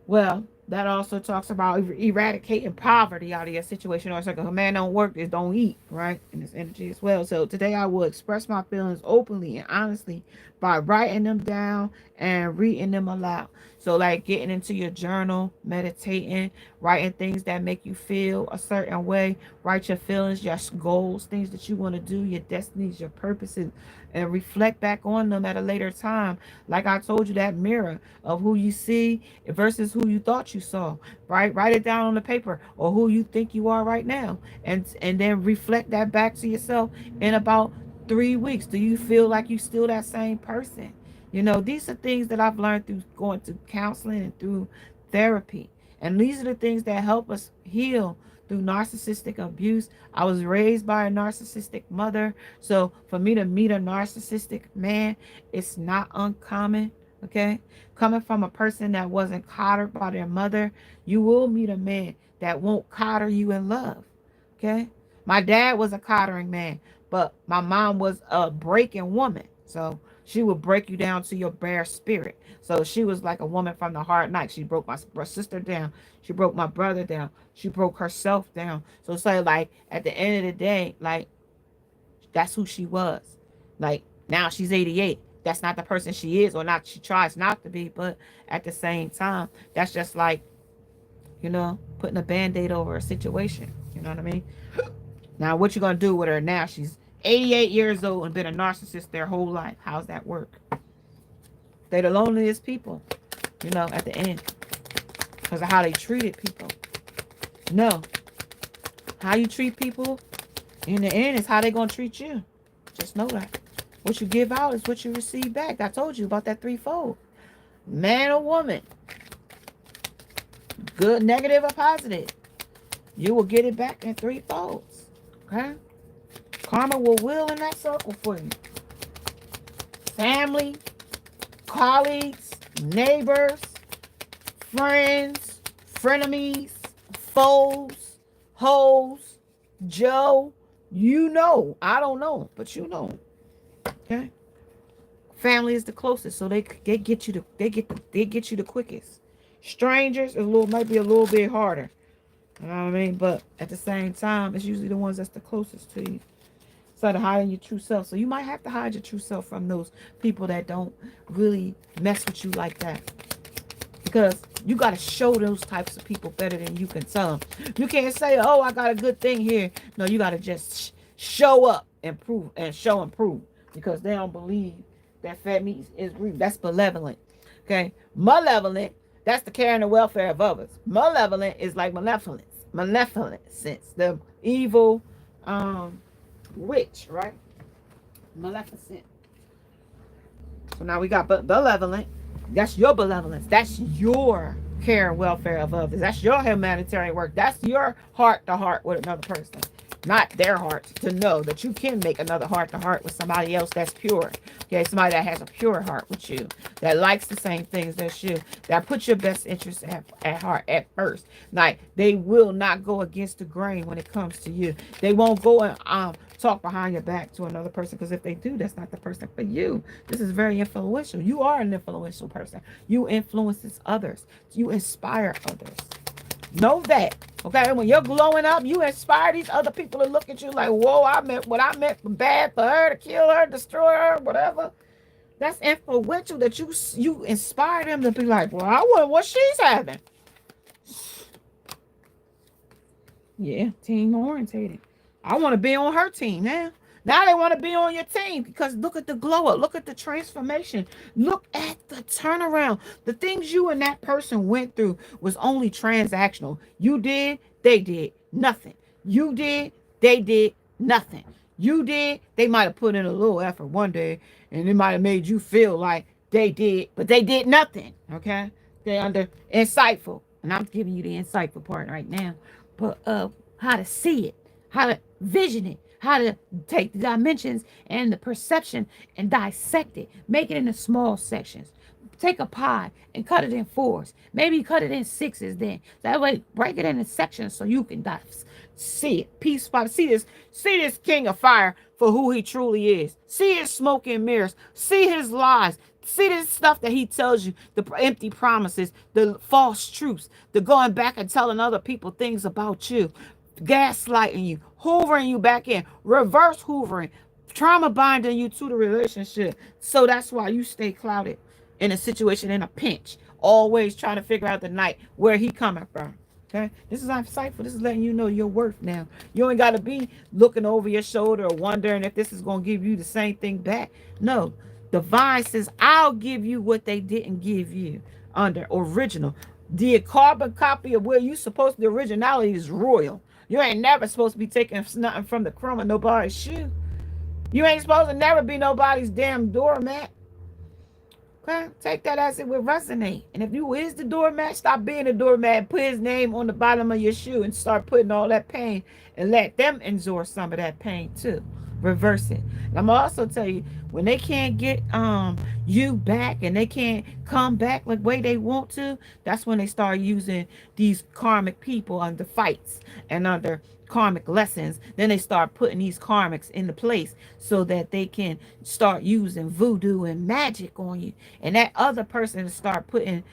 Well, that also talks about eradicating poverty out of your situation or circle. A man don't work, is don't eat, right? In this energy as well. So today I will express my feelings openly and honestly by writing them down and reading them aloud. So like getting into your journal, meditating, writing things that make you feel a certain way. Write your feelings, your goals, things that you want to do, your destinies, your purposes, and reflect back on them at a later time. Like I told you, that mirror of who you see versus who you thought you saw, right? Write it down on the paper, or who you think you are right now, and then reflect that back to yourself in about 3 weeks. Do you feel like you still that same person? You know, these are things that I've learned through going to counseling and through therapy, and these are the things that help us heal through narcissistic abuse. I was raised by a narcissistic mother, so for me to meet a narcissistic man, it's not uncommon. Okay, coming from a person that wasn't coddled by their mother, you will meet a man that won't coddle you in love. Okay, my dad was a coddling man, but my mom was a breaking woman, so she would break you down to your bare spirit. So she was like a woman from the hard night. She broke my sister down. She broke my brother down. She broke herself down. So it's like at the end of the day, like that's who she was. Like now she's 88. That's not the person she is, or not. She tries not to be, but at the same time, that's just like, you know, putting a band-aid over a situation. You know what I mean? Now, what you gonna do with her now? She's 88 years old and been a narcissist their whole life. How's that work? They're the loneliest people, you know, at the end, because of how they treated people. No. How you treat people in the end is how they gonna treat you. Just know that. What you give out is what you receive back. I told you about that threefold. Man or woman. Good, negative, or positive. You will get it back in threefolds. Okay? Karma will wheel in that circle for you. Family, colleagues, neighbors, friends, frenemies, foes, hoes, Joe. You know. I don't know, but you know. Okay? Family is the closest, so they get you the quickest. Strangers might be a little bit harder. You know what I mean? But at the same time, it's usually the ones that's the closest to you. So to hide your true self. So you might have to hide your true self from those people that don't really mess with you like that. Because you got to show those types of people better than you can tell them. You can't say, oh, I got a good thing here. No, you got to just show up and prove and show and prove. Because they don't believe that fat meat is rude. That's malevolent. Okay? Malevolent, that's the care and the welfare of others. Malevolent is like malevolence. Maleficence. The evil witch, right? Maleficent. So now we got benevolent. That's your benevolence. That's your care and welfare of others. That's your humanitarian work. That's your heart to heart with another person, not their heart, to know that you can make another heart to heart with somebody else that's pure. Okay, somebody that has a pure heart with you, that likes the same things as you, that puts your best interests at heart at first. Like, they will not go against the grain when it comes to you. They won't go and talk behind your back to another person, because if they do, that's not the person for you. This is very influential. You are an influential person. You influences others. You inspire others. Know that. Okay, when you're glowing up, you inspire these other people to look at you like, whoa, I meant what I meant for bad for her, to kill her, destroy her, whatever. That's influential, that you inspire them to be like, well, I want what she's having. Yeah, team orientated. I want to be on her team now. Now they want to be on your team, because look at the glow up. Look at the transformation. Look at the turnaround. The things you and that person went through was only transactional. You did, they did nothing. You did, they did nothing. You did, they might have put in a little effort one day, and it might have made you feel like they did, but they did nothing. Okay? They're under insightful. And I'm giving you the insightful part right now. But how to see it, how to vision it, how to take the dimensions and the perception and dissect it. Make it into small sections. Take a pie and cut it in 4s. Maybe cut it in 6s then. That way, break it into sections so you can see it piece by piece. See this king of fire for who he truly is. See his smoke and mirrors. See his lies. See this stuff that he tells you, the empty promises, the false truths, the going back and telling other people things about you, gaslighting you, hoovering you back in, reverse hoovering, trauma binding you to the relationship. So that's why you stay clouded in a situation, in a pinch, always trying to figure out the night where he coming from. Okay, this is insightful. This is letting you know your worth now. You ain't got to be looking over your shoulder or wondering if this is going to give you the same thing back. No, divine says, I'll give you what they didn't give you under original. The carbon copy of where you supposed to, the originality is royal. You ain't never supposed to be taking nothing from the crumb of nobody's shoe. You ain't supposed to never be nobody's damn doormat. Okay? Take that as it will resonate. And if you is the doormat, stop being the doormat. Put his name on the bottom of your shoe and start putting all that pain, and let them endure some of that pain too. Reverse it. And I'm also tell you, when they can't get you back and they can't come back like way they want to, that's when they start using these karmic people under fights and under karmic lessons. Then they start putting these karmics into place so that they can start using voodoo and magic on you, and that other person start putting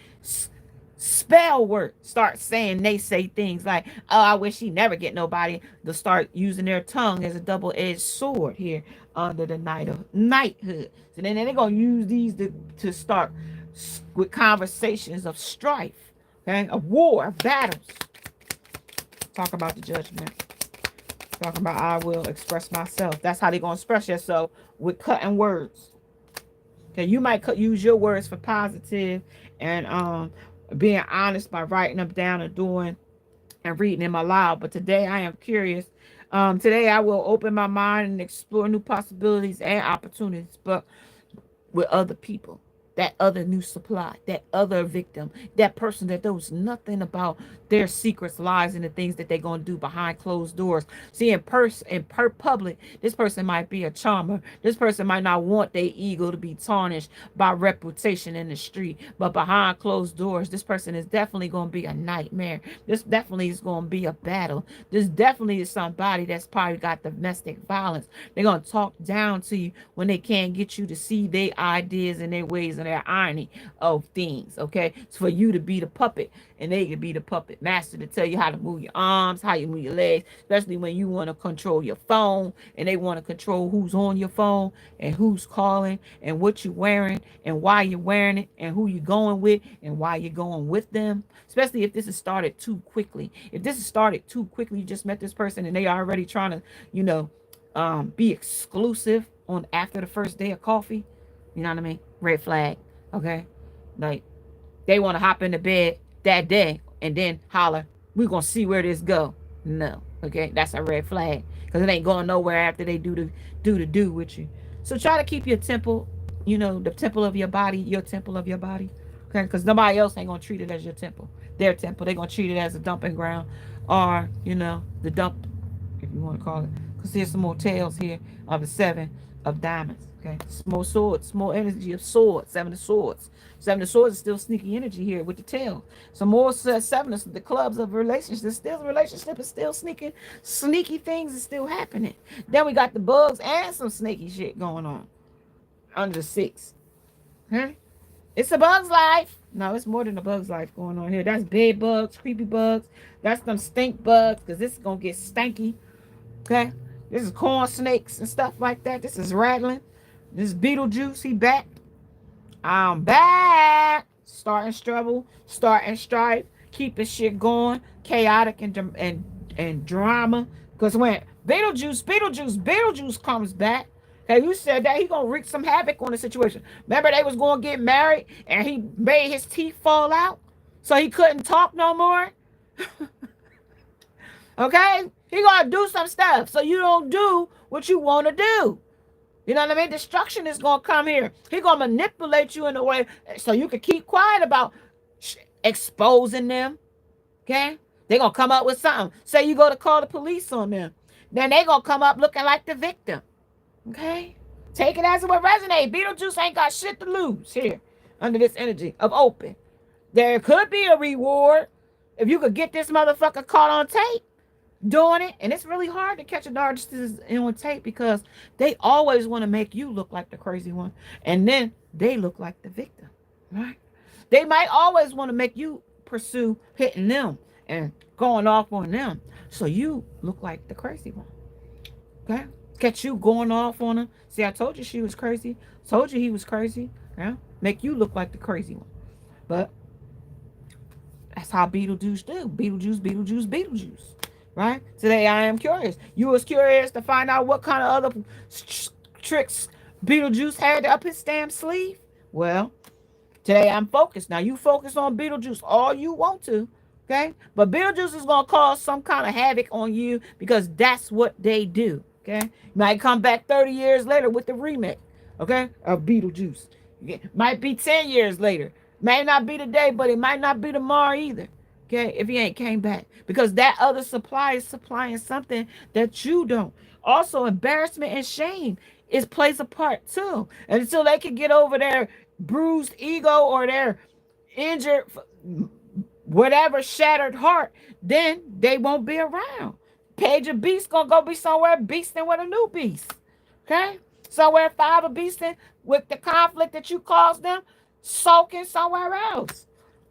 spell work, start saying, they say things like, oh, I wish he never get nobody. They'll start using their tongue as a double-edged sword here under the knighthood. So then they're going to use these to start with conversations of strife, okay, of war, of battles. Talk about the judgment. Talking about, I will express myself. That's how they're going to express yourself, with cutting words. Okay, you might use your words for positive and being honest by writing them down and doing and reading them aloud. But today I am curious. Today I will open my mind and explore new possibilities and opportunities, but with other people. That other new supply, that other victim, that person that knows nothing about their secrets, lies, and the things that they're going to do behind closed doors. See, in public, this person might be a charmer. This person might not want their ego to be tarnished by reputation in the street. But behind closed doors, this person is definitely going to be a nightmare. This definitely is going to be a battle. This definitely is somebody that's probably got domestic violence. They're going to talk down to you when they can't get you to see their ideas and their ways and their irony of things. Okay, it's for you to be the puppet and they can be the puppet master to tell you how to move your arms, how you move your legs, especially when you want to control your phone and they want to control who's on your phone and who's calling and what you're wearing and why you're wearing it and who you're going with and why you're going with them. Especially if this is started too quickly. If this is started too quickly, you just met this person and they already trying to, be exclusive on after the first day of coffee. You know what I mean? Red flag. Okay. Like they want to hop into bed that day and then holler, we're going to see where this go. No. Okay. That's a red flag because it ain't going nowhere after they do with you. So try to keep your temple, the temple of your body, your temple of your body Okay, because nobody else ain't gonna treat it as your temple, their temple. They're gonna treat it as a dumping ground, or the dump, if you want to call it. Because here's some more tails here of the 7 of diamonds. Okay, small swords, small energy of swords, 7 of swords. 7 of swords is still sneaky energy here with the tail. Some more 7 of the clubs of relationships. Still, the relationship is still sneaky things is still happening. Then we got the bugs and some sneaky shit going on under the 6. Okay. It's a bug's life. No, it's more than a bug's life going on here. That's bed bugs, creepy bugs. That's them stink bugs, because this is going to get stanky. Okay? This is corn snakes and stuff like that. This is rattling. This is Beetlejuice. He back. I'm back. Starting trouble. Starting strife. Keeping shit going. Chaotic and drama. Because when Beetlejuice comes back, hey, you said that he gonna wreak some havoc on the situation. Remember they was gonna get married and he made his teeth fall out so he couldn't talk no more. Okay? He gonna do some stuff so you don't do what you want to do. You know what I mean? Destruction is gonna come here. He gonna manipulate you in a way so you can keep quiet about exposing them. Okay? They gonna come up with something. Say you go to call the police on them. Then they gonna come up looking like the victim. Okay? Take it as it would resonate. Beetlejuice ain't got shit to lose here under this energy of open. There could be a reward if you could get this motherfucker caught on tape doing it. And it's really hard to catch a narcissist on tape because they always want to make you look like the crazy one. And then they look like the victim. Right? They might always want to make you pursue hitting them and going off on them. So you look like the crazy one. Okay? Catch you going off on him. See, I told you she was crazy. Told you he was crazy. Yeah? Make you look like the crazy one. But that's how Beetlejuice do. Beetlejuice. Right? Today I am curious. You was curious to find out what kind of other tricks Beetlejuice had up his damn sleeve? Well, today I'm focused. Now you focus on Beetlejuice all you want to. Okay? But Beetlejuice is going to cause some kind of havoc on you because that's what they do. Okay, you might come back 30 years later with the remake, okay, of Beetlejuice. Might be 10 years later. May not be today, but it might not be tomorrow either. Okay, if he ain't came back. Because that other supply is supplying something that you don't. Also, embarrassment and shame plays a part too. And until they can get over their bruised ego or their injured, whatever, shattered heart, then they won't be around. Page of Beast gonna go be somewhere beasting with a new beast. Okay? Somewhere 5 of beasting with the conflict that you caused them, sulking somewhere else.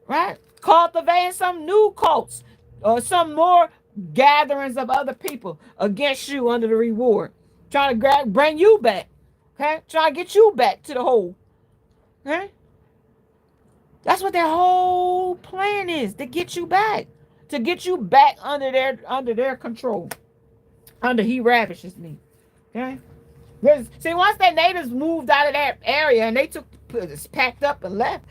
Right? Cultivating some new cults or some more gatherings of other people against you under the reward. Trying to bring you back. Okay? Trying to get you back to the hole. Okay? That's what their whole plan is, to get you back. To get you back under their control. Under he ravishes me. Okay? See, once the natives moved out of that area and they packed up and left,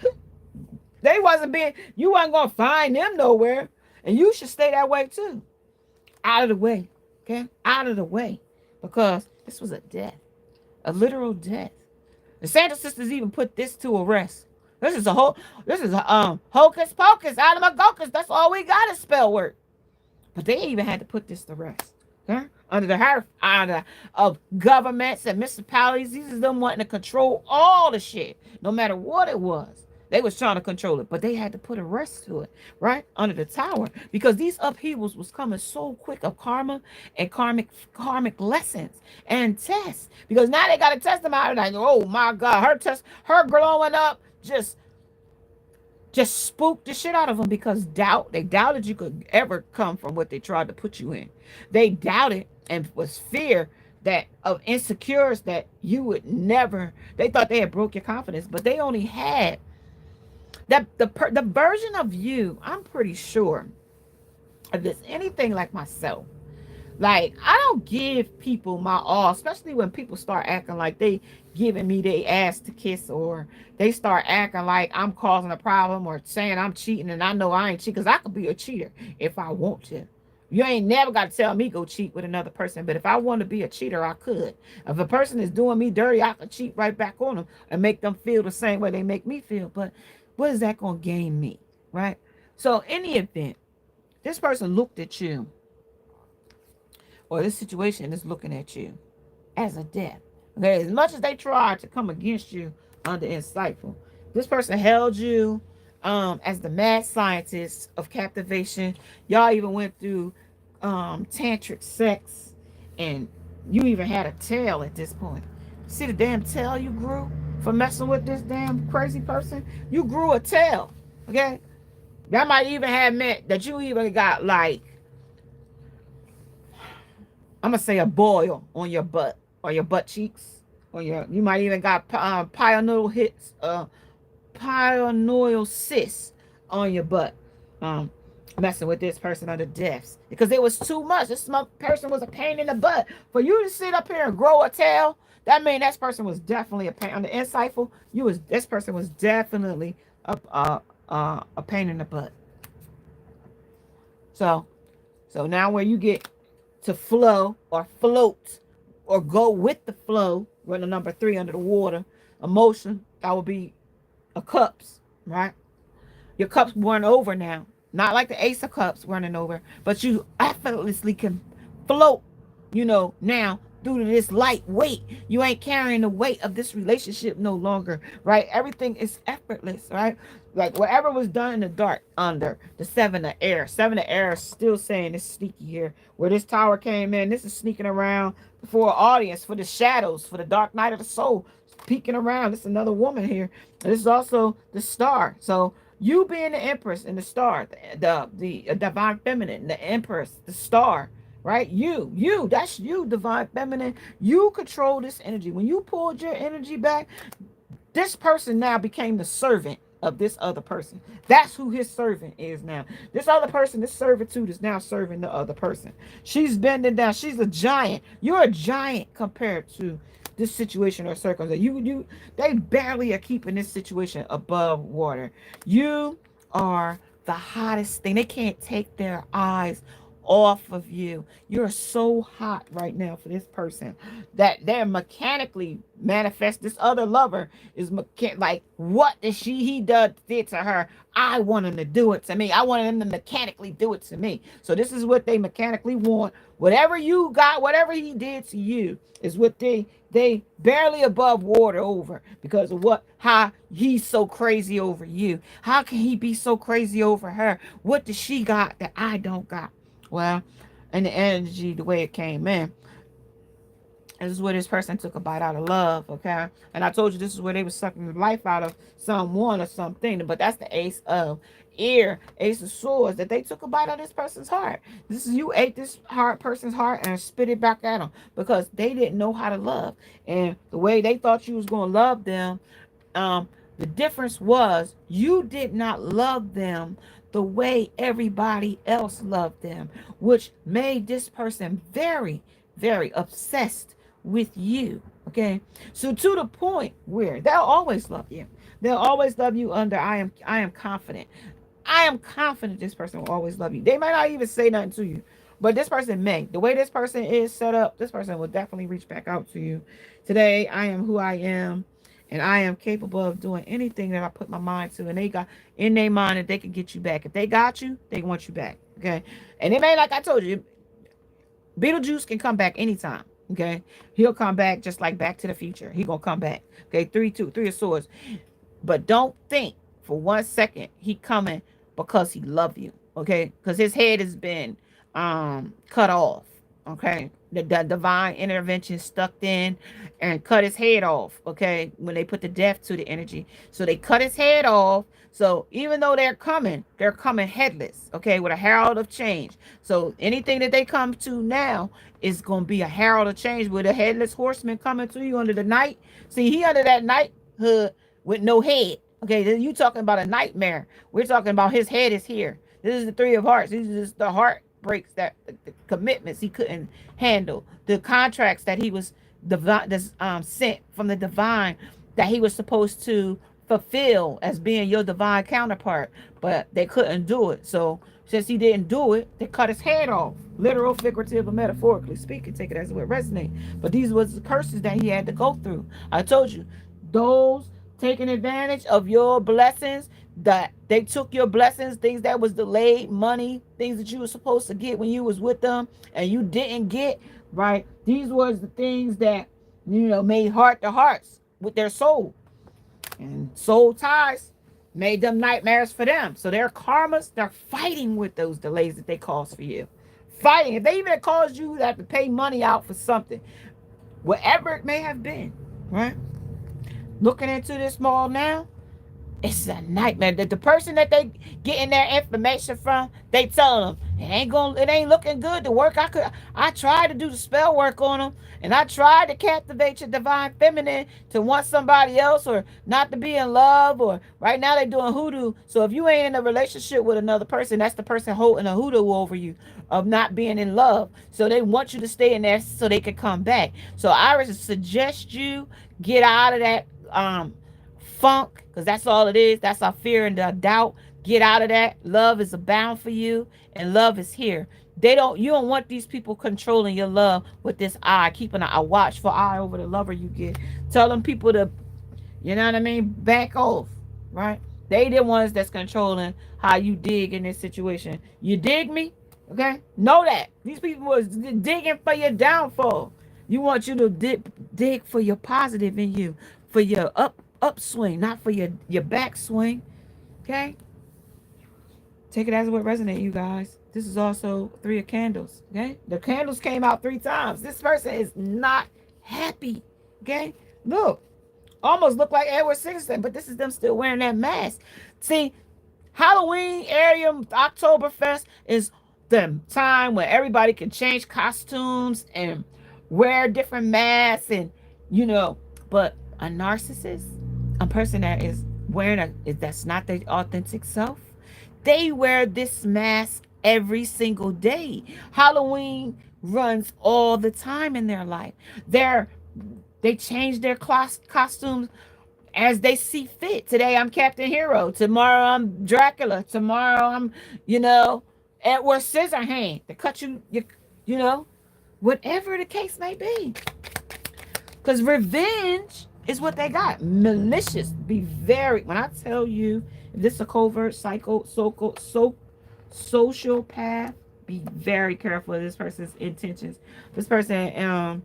you wasn't going to find them nowhere. And you should stay that way too. Out of the way. Okay? Out of the way. Because this was a death. A literal death. The Santa sisters even put this to a rest. This is a hocus pocus, animagokus. That's all we got is spell work. But they even had to put this to rest. Okay? Under the of governments and municipalities. These are them wanting to control all the shit. No matter what it was. They was trying to control it. But they had to put a rest to it. Right? Under the tower. Because these upheavals was coming so quick of karma and karmic lessons and tests. Because now they got to test them out. Like, oh my God. Her glowing up. Just spooked the shit out of them because they doubted you could ever come from what they tried to put you in. They doubted and was fear that of insecures that you would never. They thought they had broke your confidence, but they only had that the version of you. I'm pretty sure if it's anything like myself. Like, I don't give people my all, especially when people start acting like they giving me their ass to kiss, or they start acting like I'm causing a problem or saying I'm cheating and I know I ain't cheating, because I could be a cheater if I want to. You ain't never got to tell me go cheat with another person, but if I want to be a cheater, I could. If a person is doing me dirty, I could cheat right back on them and make them feel the same way they make me feel. But What is that going to gain me? Right? So in the event, this person looked at you, or this situation is looking at you as a death. Okay, as much as they tried to come against you under insightful, this person held you as the mad scientist of captivation. Y'all even went through tantric sex, and you even had a tail at this point. See the damn tail you grew for messing with this damn crazy person? You grew a tail. Okay, that might even have meant that you even got, like, I'm gonna say, a boil on your butt or your butt cheeks, or you might even got pineal hits, pineal cysts on your butt, messing with this person under deaths, because it was too much. This person was a pain in the butt. For you to sit up here and grow a tail, that means this person was definitely a pain. On the insightful, this person was definitely a pain in the butt. So now where you get to flow or float or go with the flow, running number 3 under the water, emotion, that would be a cups, right? Your cups run over now. Not like the ace of cups running over, but you effortlessly can float, now due to this light weight. You ain't carrying the weight of this relationship no longer, right? Everything is effortless, right? Like whatever was done in the dark under the 7 of air. 7 of air is still saying it's sneaky here. Where this tower came in, this is sneaking around for an audience, for the shadows, for the dark night of the soul, peeking around. This is another woman here. This is also the star. So you being the empress and the star, the divine feminine, the empress, the star, right? That's you, divine feminine. You control this energy. When you pulled your energy back, this person now became the servant of this other person. That's who his servant is now. This other person, this servitude, is now serving the other person. She's bending down. She's a giant. You're a giant compared to this situation or circumstance. They barely are keeping this situation above water. You are the hottest thing. They can't take their eyes off of you. You're so hot right now for this person that they're mechanically manifest. This other lover is like, what did he did to her? I want him to do it to me. I want him to mechanically do it to me. So this is what they mechanically want. Whatever you got, whatever he did to you, is what they barely above water over, because of how he's so crazy over you. How can he be so crazy over her? What does she got that I don't got? Well, and the energy, the way it came in, this is where this person took a bite out of love, okay? And I told you this is where they were sucking the life out of someone or something, but that's the ace of swords, that they took a bite out of this person's heart. This is, you ate this person's heart and spit it back at them, because they didn't know how to love. And the way they thought you was going to love them, the difference was you did not love them the way everybody else loved them, which made this person very, very obsessed with you. Okay, so to the point where they'll always love you. They'll always love you under I am confident. I am confident this person will always love you. They might not even say nothing to you, but this person may. The way this person is set up, this person will definitely reach back out to you. Today, I am who I am, and I am capable of doing anything that I put my mind to. And they got in their mind that they can get you back. If they got you, they want you back. Okay. And it may, like I told you, Beetlejuice can come back anytime. Okay. He'll come back just like Back to the Future. He gonna come back. Okay. 3 of swords. But don't think for 1 second he coming because he love you. Okay. Because his head has been cut off. Okay. The divine intervention stuck in and cut his head off. Okay. When they put the death to the energy. So they cut his head off. So even though they're coming headless. Okay. With a herald of change. So anything that they come to now is going to be a herald of change, with a headless horseman coming to you under the night. See, he under that knighthood with no head. Okay. You talking about a nightmare. We're talking about his head is here. This is the 3 of hearts. This is the heart breaks, that the commitments he couldn't handle, the contracts that he was sent from the divine that he was supposed to fulfill as being your divine counterpart, but they couldn't do it. So since he didn't do it, they cut his head off, literal, figurative, or metaphorically speaking. Take it as it would resonate. But these was the curses that he had to go through. I told you, those taking advantage of your blessings, that they took your blessings, things that was delayed, money, things that you were supposed to get when you was with them and you didn't get, right? These was the things that, made heart to hearts with their soul. And soul ties made them nightmares for them. So their karmas, they're fighting with those delays that they caused for you. Fighting. If they even caused you to have to pay money out for something, whatever it may have been, right? Looking into this mall now, it's a nightmare. The person that they getting their information from, they tell them it ain't looking good. The work I tried to do the spell work on them, and I tried to captivate your divine feminine to want somebody else or not to be in love, or right now they're doing hoodoo. So if you ain't in a relationship with another person, that's the person holding a hoodoo over you of not being in love. So they want you to stay in there so they can come back. So I would suggest you get out of that funk, because that's all it is. That's our fear and the doubt. Get out of that. Love is abound for you, and love is here. You don't want these people controlling your love with this eye, keeping a watchful eye over the lover you get. Telling people to, you know what I mean, back off, right? They the ones that's controlling how you dig in this situation. You dig me? Okay? Know that. These people was digging for your downfall. You want you to dig for your positive in you, for your upswing, not for your backswing. Okay? Take it as what resonates, you guys. This is also 3 of candles. Okay? The candles came out 3 times. This person is not happy. Okay? Look. Almost look like Edward Scissorhands, but this is them still wearing that mask. See, Halloween area, Oktoberfest is the time where everybody can change costumes and wear different masks, and but a narcissist, a person that is wearing that's not their authentic self, they wear this mask every single day. Halloween runs all the time in their life. They change their costumes as they see fit. Today I'm Captain Hero. Tomorrow I'm Dracula. Tomorrow I'm, Edward Scissorhands to cut you, whatever the case may be. Because revenge is what they got. Malicious. Be very, when I tell you, if this is a covert social path, be very careful of this person's intentions. This person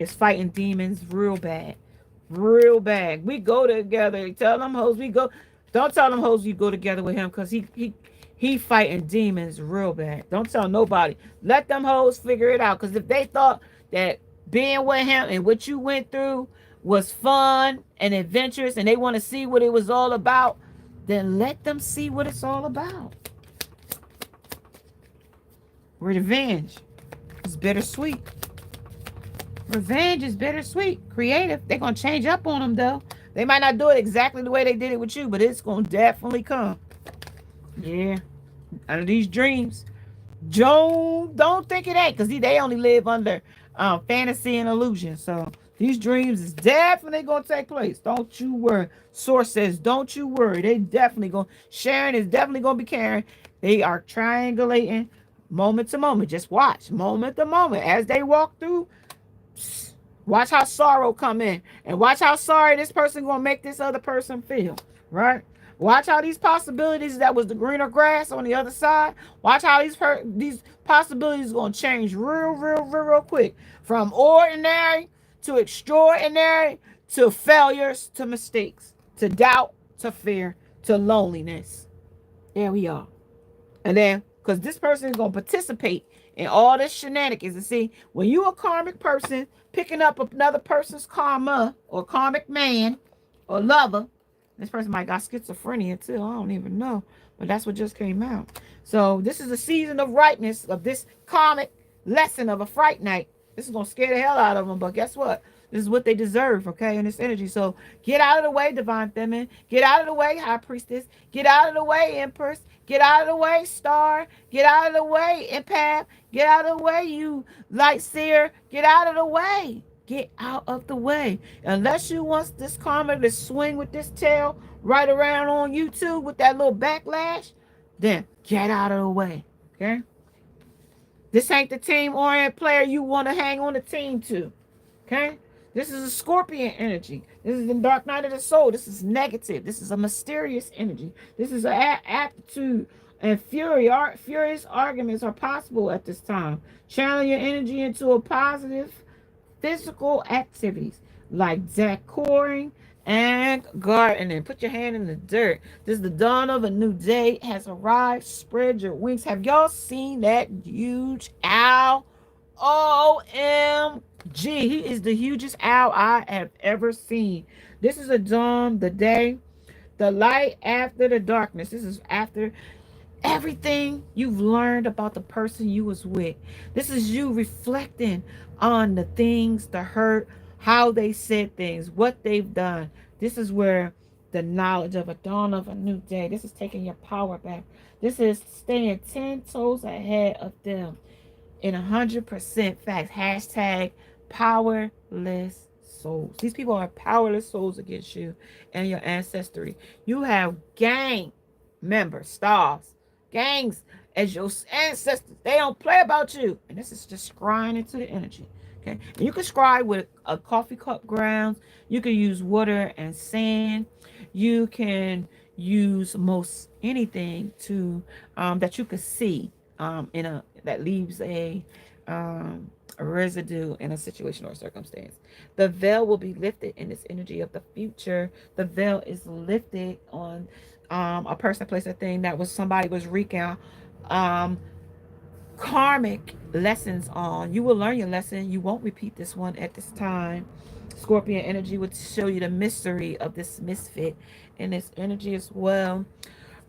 is fighting demons real bad. Real bad. We go together. Tell them hoes we go. Don't tell them hoes you go together with him, because he fighting demons real bad. Don't tell nobody. Let them hoes figure it out. Because if they thought that being with him and what you went through was fun and adventurous, and they want to see what it was all about, then let them see what it's all about. Revenge is bittersweet. Revenge is bittersweet. Creative. They're going to change up on them, though. They might not do it exactly the way they did it with you, but it's going to definitely come. Yeah. Out of these dreams. Don't think it ain't, because they only live under fantasy and illusion. So these dreams is definitely going to take place. Don't you worry. Source says, don't you worry. They definitely going. Sharon is definitely going to be caring. They are triangulating moment to moment. Just watch moment to moment as they walk through. Watch how sorrow come in, and watch how sorry this person gonna make this other person feel, right? Watch how these possibilities that was the greener grass on the other side. Watch how these possibilities gonna change real quick, from ordinary to extraordinary, to failures, to mistakes, to doubt, to fear, to loneliness. There we are. And then, because this person is gonna participate in all this shenanigans. And see, when you a karmic person picking up another person's karma, or karmic man or lover, this person might got schizophrenia too. I don't even know, but that's what just came out. So this is a season of ripeness of this karmic lesson of a fright night. This is gonna scare the hell out of them, but guess what? This is what they deserve, okay, in this energy. So get out of the way, divine feminine. Get out of the way, high priestess. Get out of the way, empress. Get out of the way, star. Get out of the way, empath. Get out of the way, you light seer. Get out of the way. Get out of the way. Unless you want this karma to swing with this tail right around on YouTube with that little backlash, then get out of the way, okay? This ain't the team-oriented player you want to hang on the team to, okay? This is a Scorpion energy. This is the dark night of the soul. This is negative. This is a mysterious energy. This is an aptitude and fury. Furious arguments are possible at this time. Channel your energy into a positive physical activities like decoring and gardening. Put your hand in the dirt. This is the dawn of a new day has arrived. Spread your wings. Have y'all seen that huge owl? OMG. He is the hugest owl I have ever seen. This is a dawn, the day, the light after the darkness. This is after everything you've learned about the person you was with. This is you reflecting on the things, the hurt, how they said things, what they've done. This is where the knowledge of a dawn of a new day. This is taking your power back. This is staying 10 toes ahead of them in 100% facts. Hashtag powerless souls. These people are powerless souls against you and your ancestry. You have gang members, stars, gangs as your ancestors. They don't play about you. And this is just scrying into the energy. Okay. And you can scry with a coffee cup grounds. You can use water and sand. You can use most anything to that you could see in a that leaves a residue in a situation or circumstance. The veil will be lifted in this energy of the future. The veil is lifted on a person, place, a thing that was somebody was wreaking karmic lessons on. You will learn your lesson. You won't repeat this one at this time. Scorpion energy would show you the mystery of this misfit in this energy as well.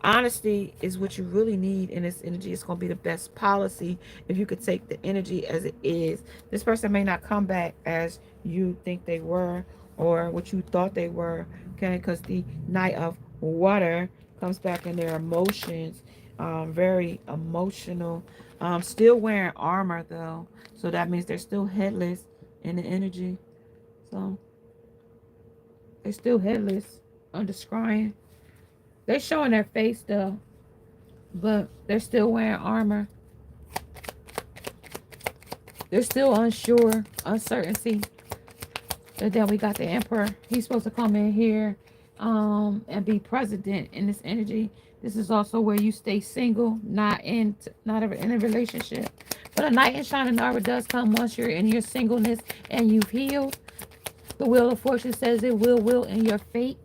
Honesty is what you really need in this energy. It's going to be the best policy if you could take the energy as it is. This person may not come back as you think they were or what you thought they were, okay? Because the Knight of Water comes back in their emotions, very emotional. Still wearing armor, though. So that means they're still headless in the energy. So they're still headless under scrying. They're showing their face though, but they're still wearing armor. They're still unsure, uncertainty. And then we got the Emperor. He's supposed to come in here and be president in this energy. This is also where you stay single, not in a relationship. But a knight in shining armor does come once you're in your singleness and you've healed. The Wheel of Fortune says it will in your fate.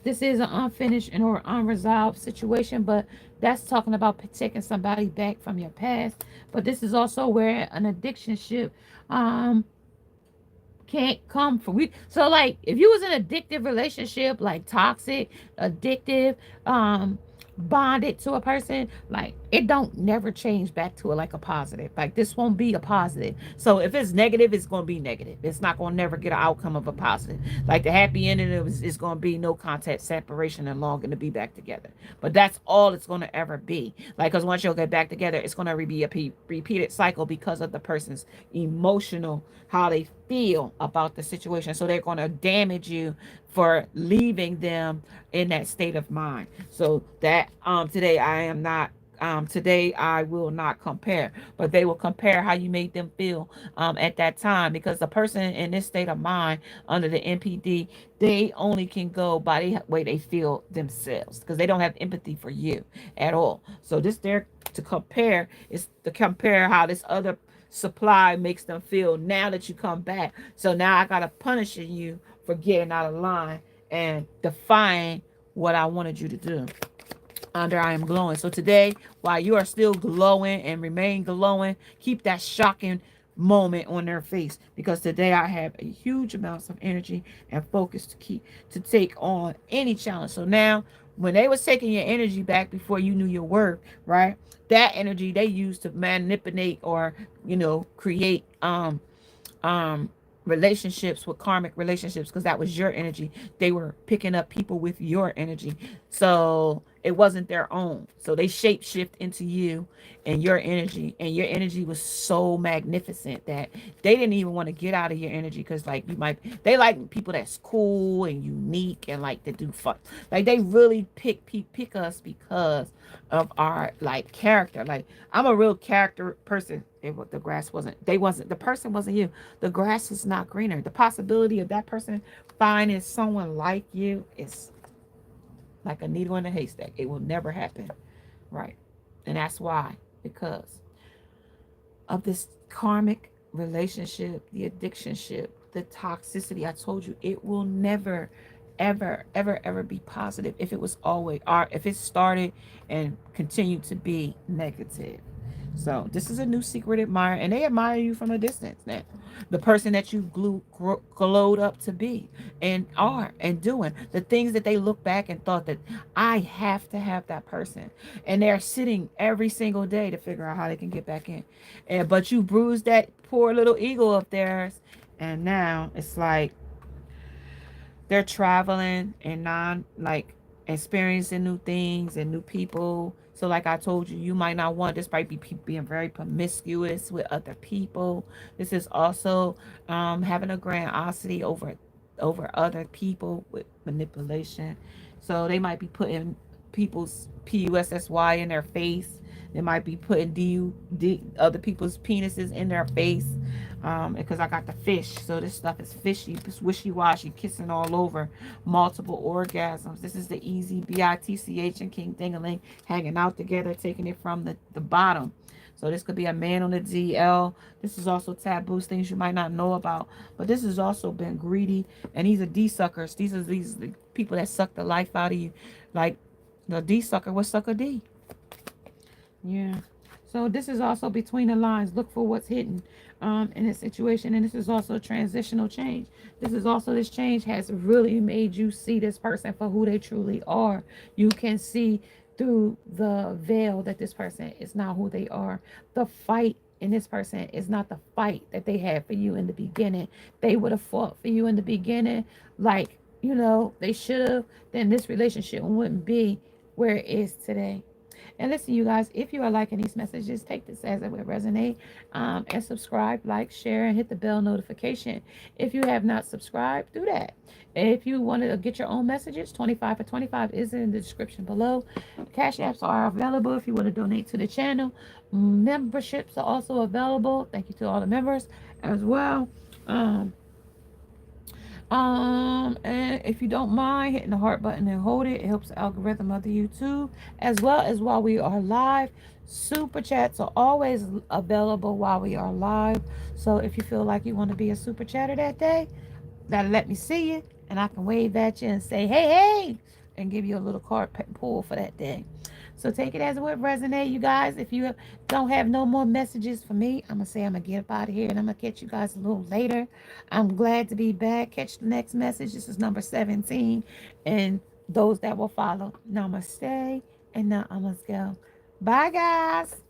This is an unfinished and or unresolved situation, but that's talking about taking somebody back from your past. But this is also where an addiction can't come from. So like if you was in an addictive relationship, like toxic, addictive, bonded to a person, like it don't never change back to like a positive. Like this won't be a positive. So if it's negative, it's going to be negative. It's not going to never get an outcome of a positive. Like the happy ending is going to be no contact, separation, and longing to be back together. But that's all it's going to ever be. Like because once you'll get back together, it's going to be a repeated cycle because of the person's emotional, how they feel about the situation. So they're going to damage you for leaving them in that state of mind. So that today I will not compare, but they will compare how you made them feel at that time, because the person in this state of mind under the NPD, they only can go by the way they feel themselves, because they don't have empathy for you at all. So this there to compare is to compare how this other supply makes them feel now that you come back. So now I gotta punish you for getting out of line and defying what I wanted you to do. Under I am glowing. So today, while you are still glowing and remain glowing, keep that shocking moment on their face, because today I have a huge amounts of energy and focus to take on any challenge. So now when they was taking your energy back before you knew your worth, right? That energy they used to manipulate or create relationships with karmic relationships, because that was your energy. They were picking up people with your energy, so it wasn't their own. So they shape shift into you and your energy was so magnificent that they didn't even want to get out of your energy, because like they like people that's cool and unique and like to do fun. Like they really pick us because of our like character. Like I'm a real character person The grass wasn't, the person wasn't you. The grass is not greener. The possibility of that person finding someone like you is like a needle in a haystack. It will never happen. Right. And that's why, because of this karmic relationship, the addictionship, the toxicity. I told you it will never, ever, ever, ever be positive if it was always, or if it started and continued to be negative. So this is a new secret admirer, and they admire you from a distance now. The person that you glowed up to be and are and doing the things that they look back and thought that I have to have that person, and they're sitting every single day to figure out how they can get back in. And but you bruised that poor little ego of theirs, and now it's like they're traveling and non like experiencing new things and new people. So like I told you, you might not want this, might be being very promiscuous with other people. This is also having a grandiosity over other people with manipulation. So they might be putting people's PUSSY in their face. They might be putting other people's penises in their face. Because I got the fish, so this stuff is fishy, it's wishy-washy, kissing all over, multiple orgasms. This is the easy BITCH and King Dingaling hanging out together, taking it from the bottom. So this could be a man on the DL. This is also taboos, things you might not know about. But this has also been greedy, and these are D suckers. These are the people that suck the life out of you. Like the D sucker was sucker D. Yeah. So this is also between the lines. Look for what's hidden in this situation. And this is also a transitional change. This change has really made you see this person for who they truly are. You can see through the veil that this person is not who they are. The fight in this person is not the fight that they had for you in the beginning. They would have fought for you in the beginning. Like, they should have. Then this relationship wouldn't be where it is today. And listen, you guys, if you are liking these messages, take this as it will resonate, and subscribe, like, share, and hit the bell notification. If you have not subscribed, do that. If you want to get your own messages, 25 for 25 is in the description below. Cash apps are available if you want to donate to the channel. Memberships are also available. Thank you to all the members as well. And if you don't mind hitting the heart button and hold it, it helps the algorithm of the YouTube, as well as while we are live. Super chats are always available while we are live. So if you feel like you want to be a super chatter that day, that'll let me see you, and I can wave at you and say, hey, hey, and give you a little card pull for that day. So take it as it would resonate, you guys. If you don't have no more messages for me, I'm going to say I'm going to get up out of here, and I'm going to catch you guys a little later. I'm glad to be back. Catch the next message. This is number 17, and those that will follow. Namaste, and now I must go. Bye, guys.